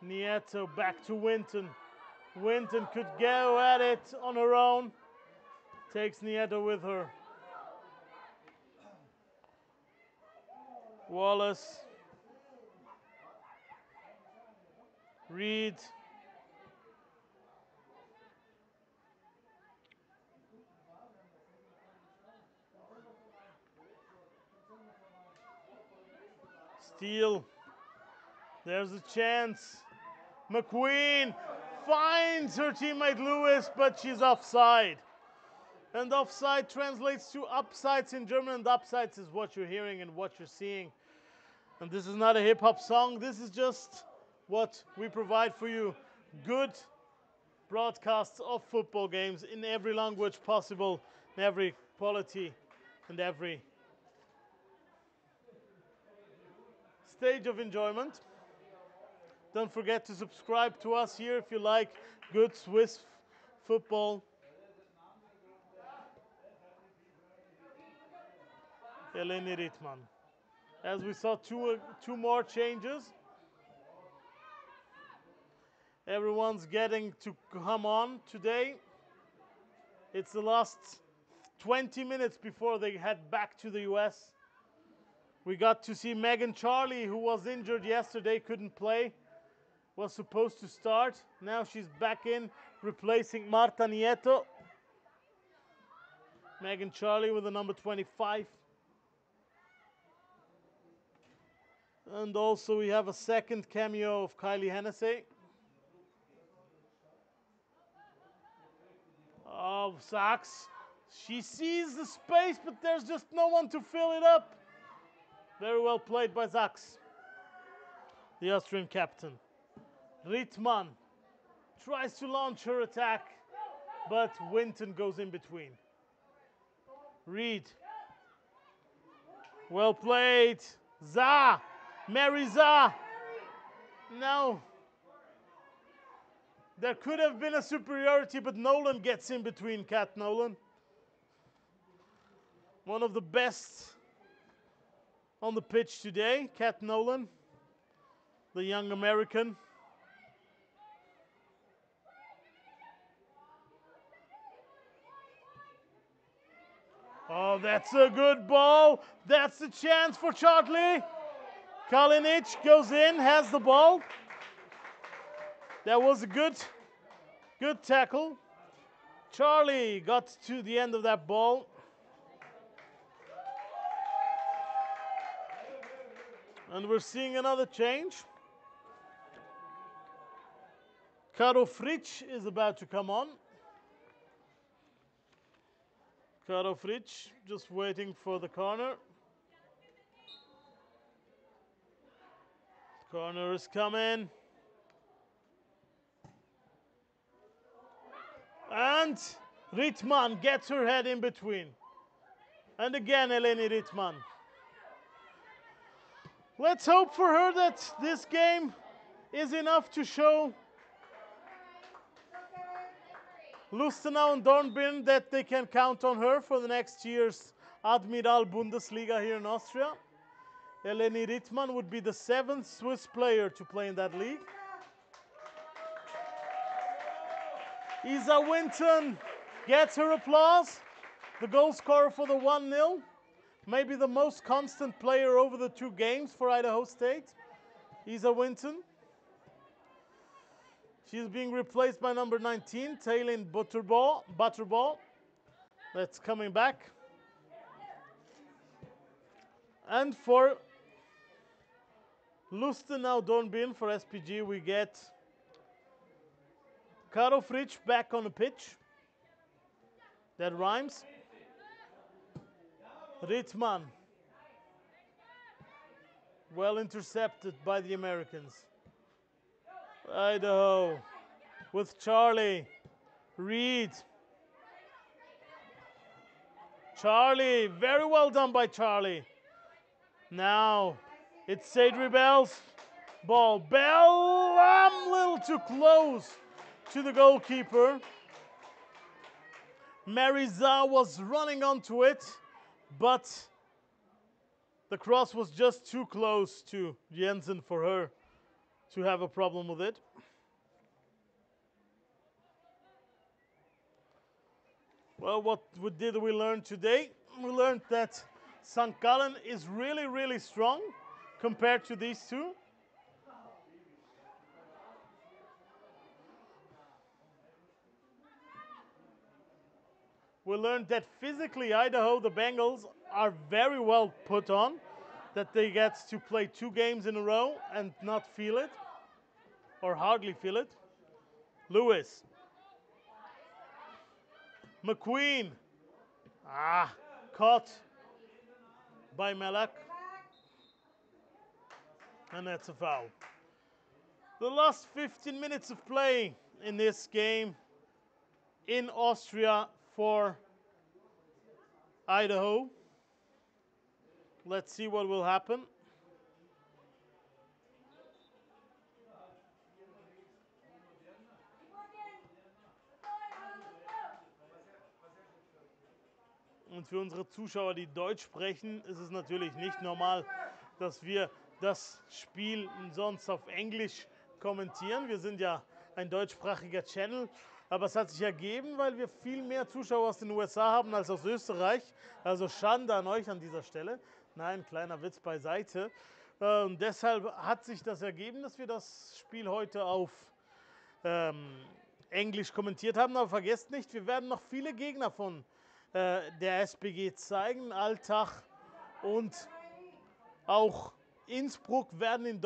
Nieto back to Winton. Winton could go at it on her own. Takes Nieto with her. Wallace. Reed. Steele. There's a chance. McQueen finds her teammate Lewis, but she's offside. And offside translates to upsides in German, and upsides is what you're hearing and what you're seeing. And this is not a hip-hop song. This is just what we provide for you. Good broadcasts of football games in every language possible, in every quality, and every stage of enjoyment. Don't forget to subscribe to us here if you like good Swiss football. Eleni Rittmann. As we saw, two more changes. Everyone's getting to come on today. It's the last 20 minutes before they head back to the US. We got to see Megan Charlie, who was injured yesterday, couldn't play, was supposed to start. Now she's back in, replacing Marta Nieto. Megan Charlie with the number 25. And also we have a second cameo of Kylie Hennessy. Oh, Sachs. She sees the space, but there's just no one to fill it up. Very well played by Sachs, the Austrian captain. Rittmann tries to launch her attack, but Winton goes in between. Reed. Well played. Za. Mary Za. No. There could have been a superiority, but Nolan gets in between. Kat Nolan. One of the best on the pitch today. Kat Nolan, the young American. Oh, that's a good ball. That's the chance for Charlie. Kalinic goes in, has the ball. That was a good tackle. Charlie got to the end of that ball. And we're seeing another change. Karo Fritsch is about to come on. Karo Fritsch just waiting for the corner. Corner is coming. And Rittmann gets her head in between. And again, Eleni Rittmann. Let's hope for her that this game is enough to show Lustenau and Dornbirn that they can count on her for the next year's Admiral Bundesliga here in Austria. Eleni Rittmann would be the 7th Swiss player to play in that league. Isa Winton gets her applause. The goal scorer for the 1-0. Maybe the most constant player over the 2 games for Idaho State. Isa Winton. She's being replaced by number 19, Taylin Butterball. That's coming back. And for Lustenau Dornbirn, for SPG, we get Karo Fritsch back on the pitch. That rhymes. Rittmann. Well intercepted by the Americans. Idaho with Charlie. Reed. Charlie. Very well done by Charlie. Now it's Sadri Bell's ball. Bell a little too close to the goalkeeper. Mariza was running onto it. but the cross was just too close to Jensen for her to have a problem with it. Well, what did we learn today? We learned that St. Gallen is really, really strong compared to these two. We learned that physically Idaho, the Bengals, are very well put on, that they get to play 2 games in a row and not feel it, or hardly feel it. Lewis. McQueen. Caught by Malak. And that's a foul. The last 15 minutes of play in this game in Austria for Idaho. Let's see what will happen. Und für unsere Zuschauer, die Deutsch sprechen, ist es natürlich nicht normal, dass wir das Spiel sonst auf Englisch kommentieren. Wir sind ja ein deutschsprachiger Channel, aber es hat sich ergeben, weil wir viel mehr Zuschauer aus den USA haben als aus Österreich. Also Schande an euch an dieser Stelle. Nein, kleiner Witz beiseite. Und deshalb hat sich das ergeben, dass wir das Spiel heute auf Englisch kommentiert haben. Aber vergesst nicht, wir werden noch viele Gegner von der SBG zeigen. Alltag und auch Innsbruck werden in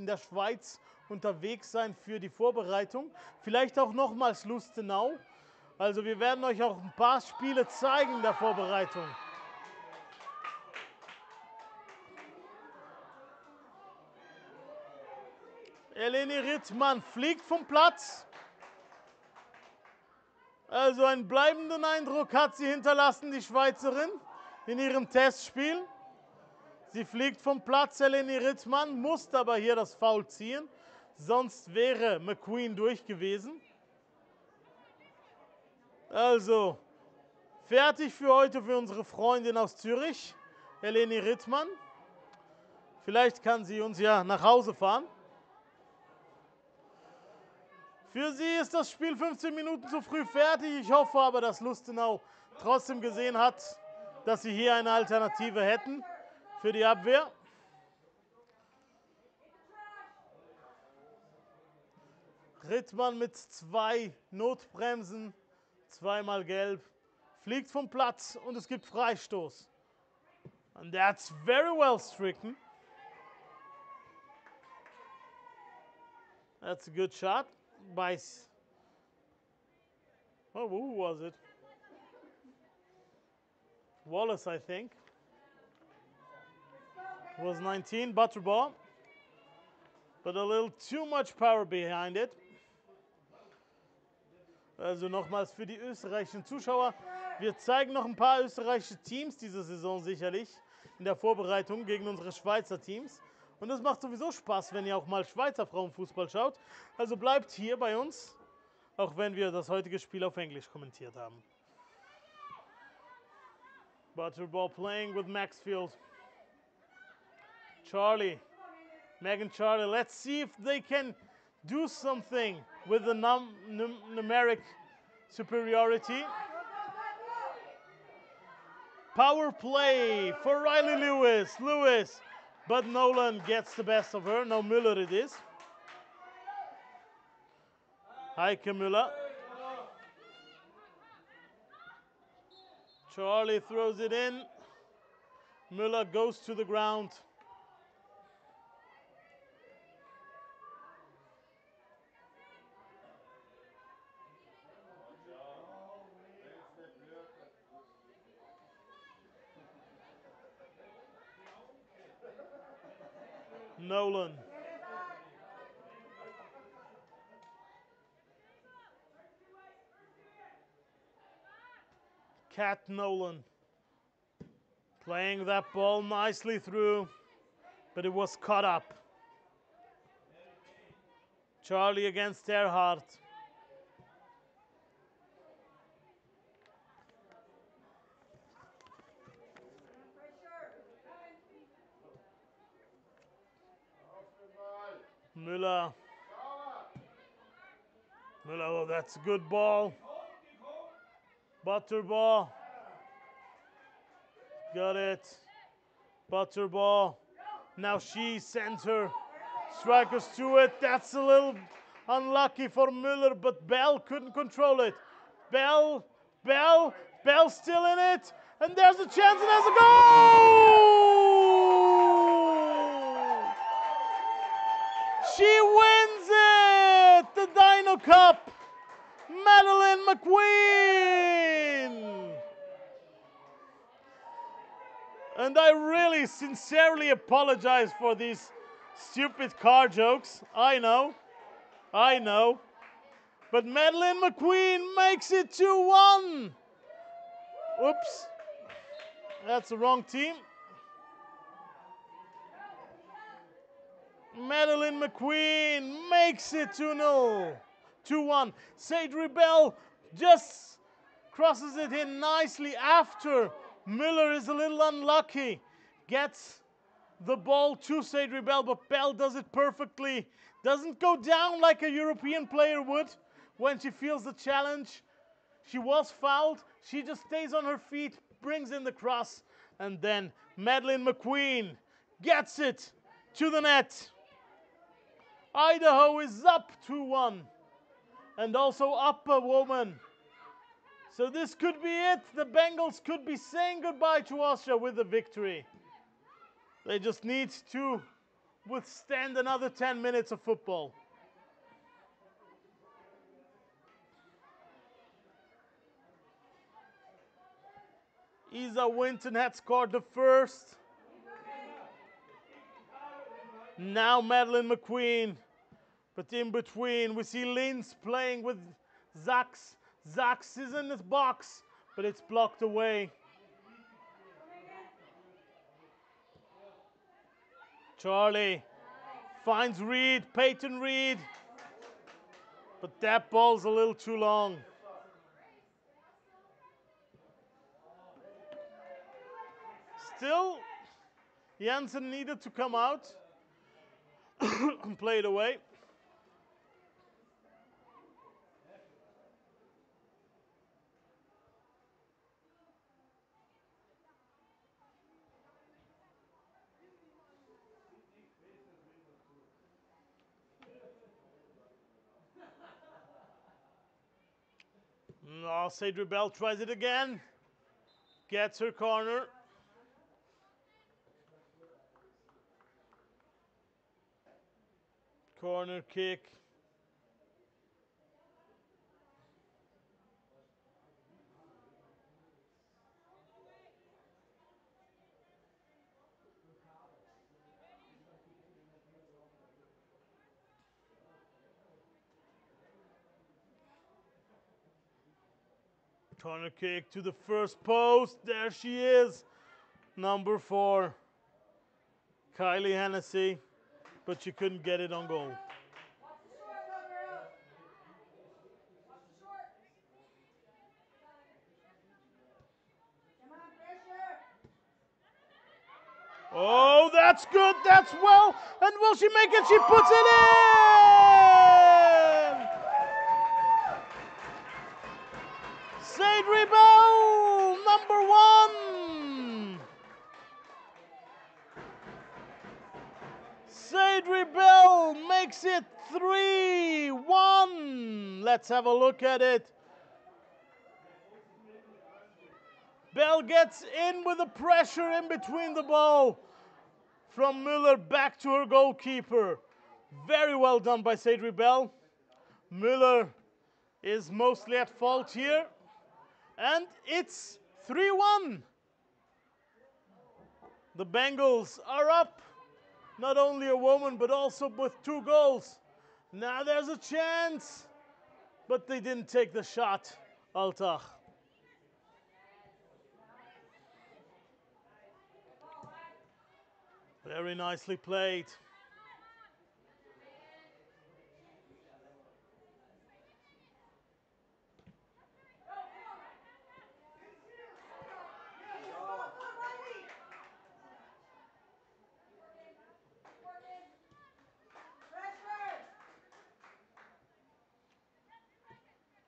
der Schweiz unterwegs sein für die Vorbereitung. Vielleicht auch nochmals Lustenau. Also wir werden euch auch ein paar Spiele zeigen in der Vorbereitung. Eleni Rittmann fliegt vom Platz. Also einen bleibenden Eindruck hat sie hinterlassen, die Schweizerin, in ihrem Testspiel. Sie fliegt vom Platz, Eleni Rittmann, musste aber hier das Foul ziehen. Sonst wäre McQueen durch gewesen. Also, fertig für heute für unsere Freundin aus Zürich, Eleni Rittmann. Vielleicht kann sie uns ja nach Hause fahren. Für sie ist das Spiel 15 Minuten zu früh fertig. Ich hoffe aber, dass Lustenau trotzdem gesehen hat, dass sie hier eine Alternative hätten für die Abwehr. Rittmann mit 2 Notbremsen, 2-mal gelb, fliegt vom Platz und es gibt Freistoß. And that's very well stricken. That's a good shot by, oh, who was it? Wallace, I think. It was 19, Butterball. But a little too much power behind it. Also nochmals für die österreichischen Zuschauer. Wir zeigen noch ein paar österreichische Teams diese Saison sicherlich in der Vorbereitung gegen unsere Schweizer Teams. Und es macht sowieso Spaß, wenn ihr auch mal Schweizer Frauenfußball schaut. Also bleibt hier bei uns, auch wenn wir das heutige Spiel auf Englisch kommentiert haben. Butterball playing with Maxfield. Charlie. Megan Charlie. Let's see if they can do something with the numeric superiority. Power play for Riley Lewis. Lewis. But Nolan gets the best of her. No, Müller it is. Heike Müller. Charlie throws it in. Müller goes to the ground. Nolan. Kat Nolan. Playing that ball nicely through, but it was caught up. Charlie against Earhart. Müller. Müller, oh, that's a good ball. Butterball. Got it. Butterball. Now she sends her strikers to it. That's a little unlucky for Müller, but Bell couldn't control it. Bell still in it. And there's a chance and there's a goal! She wins it! The Dino Cup! Madeleine McQueen! And I really sincerely apologize for these stupid car jokes. I know. But Madeleine McQueen makes it 2-1. Oops. That's the wrong team. Madeleine McQueen makes it 2-0. 2-1. Sadri Bell just crosses it in nicely after Müller is a little unlucky. Gets the ball to Sadri Bell, but Bell does it perfectly. Doesn't go down like a European player would when she feels the challenge. She was fouled. She just stays on her feet, brings in the cross, and then Madeleine McQueen gets it to the net. Idaho is up 2-1 and also up a woman. So this could be it. The Bengals could be saying goodbye to Austria with a victory. They just need to withstand another 10 minutes of football. Isa Winton had scored the first. Now Madeleine McQueen. But in between, we see Linz playing with Zaks. Zaks is in his box, but it's blocked away. Charlie finds Reed, Peyton Reed. But that ball's a little too long. Still, Janssen needed to come out and play it away. No, Sadri Bell tries it again. Gets her corner. Corner kick. Corner kick to the first post. There she is. Number 4. Kylie Hennessy. But she couldn't get it on goal. Oh, that's good. That's well. And will she make it? She puts it in! Sadri Bell, number 1. Sadri Bell makes it 3-1. Let's have a look at it. Bell gets in with the pressure in between the ball from Müller back to her goalkeeper. Very well done by Sadri Bell. Müller is mostly at fault here. And it's 3-1. The Bengals are up. Not only a woman, but also with 2 goals. Now there's a chance. But they didn't take the shot, Altach. Very nicely played.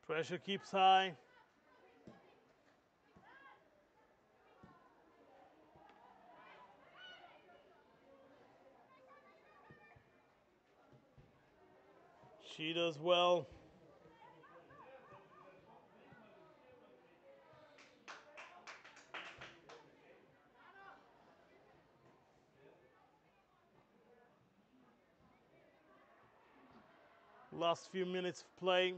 Pressure keeps high. She does well. Last few minutes of play.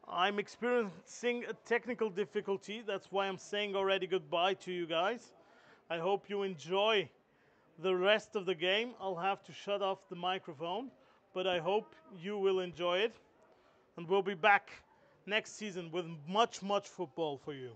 I'm experiencing a technical difficulty. That's why I'm saying already goodbye to you guys. I hope you enjoy the rest of the game. I'll have to shut off the microphone, but I hope you will enjoy it. And we'll be back next season with much, much football for you.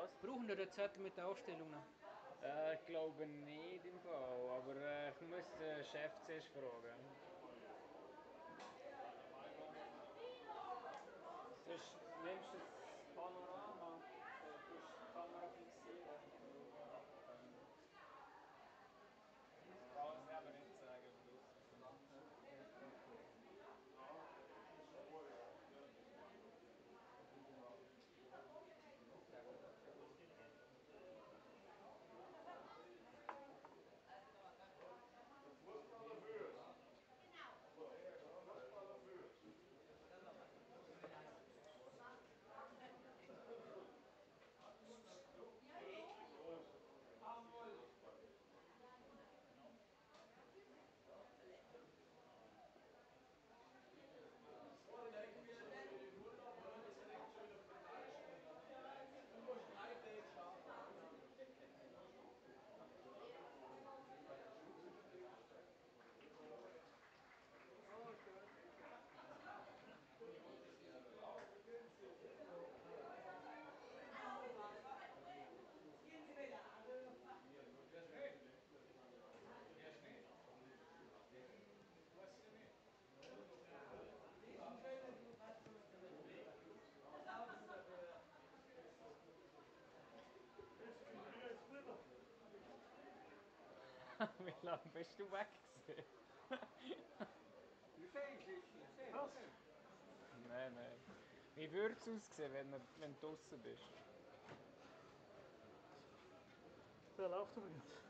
Was? Brauchen wir den Zettel mit der Ausstellung noch? Ich glaube nicht im Fall, aber ich muss den Chef zuerst fragen. Sonst nimmst du das Panorama, du musst die Kamera fixieren. Kann es aber nicht sagen. Wie lange bist du weg gewesen? Was? Nein, nein. Wie würde es aussehen, wenn du draußen bist? Der läuft übrigens.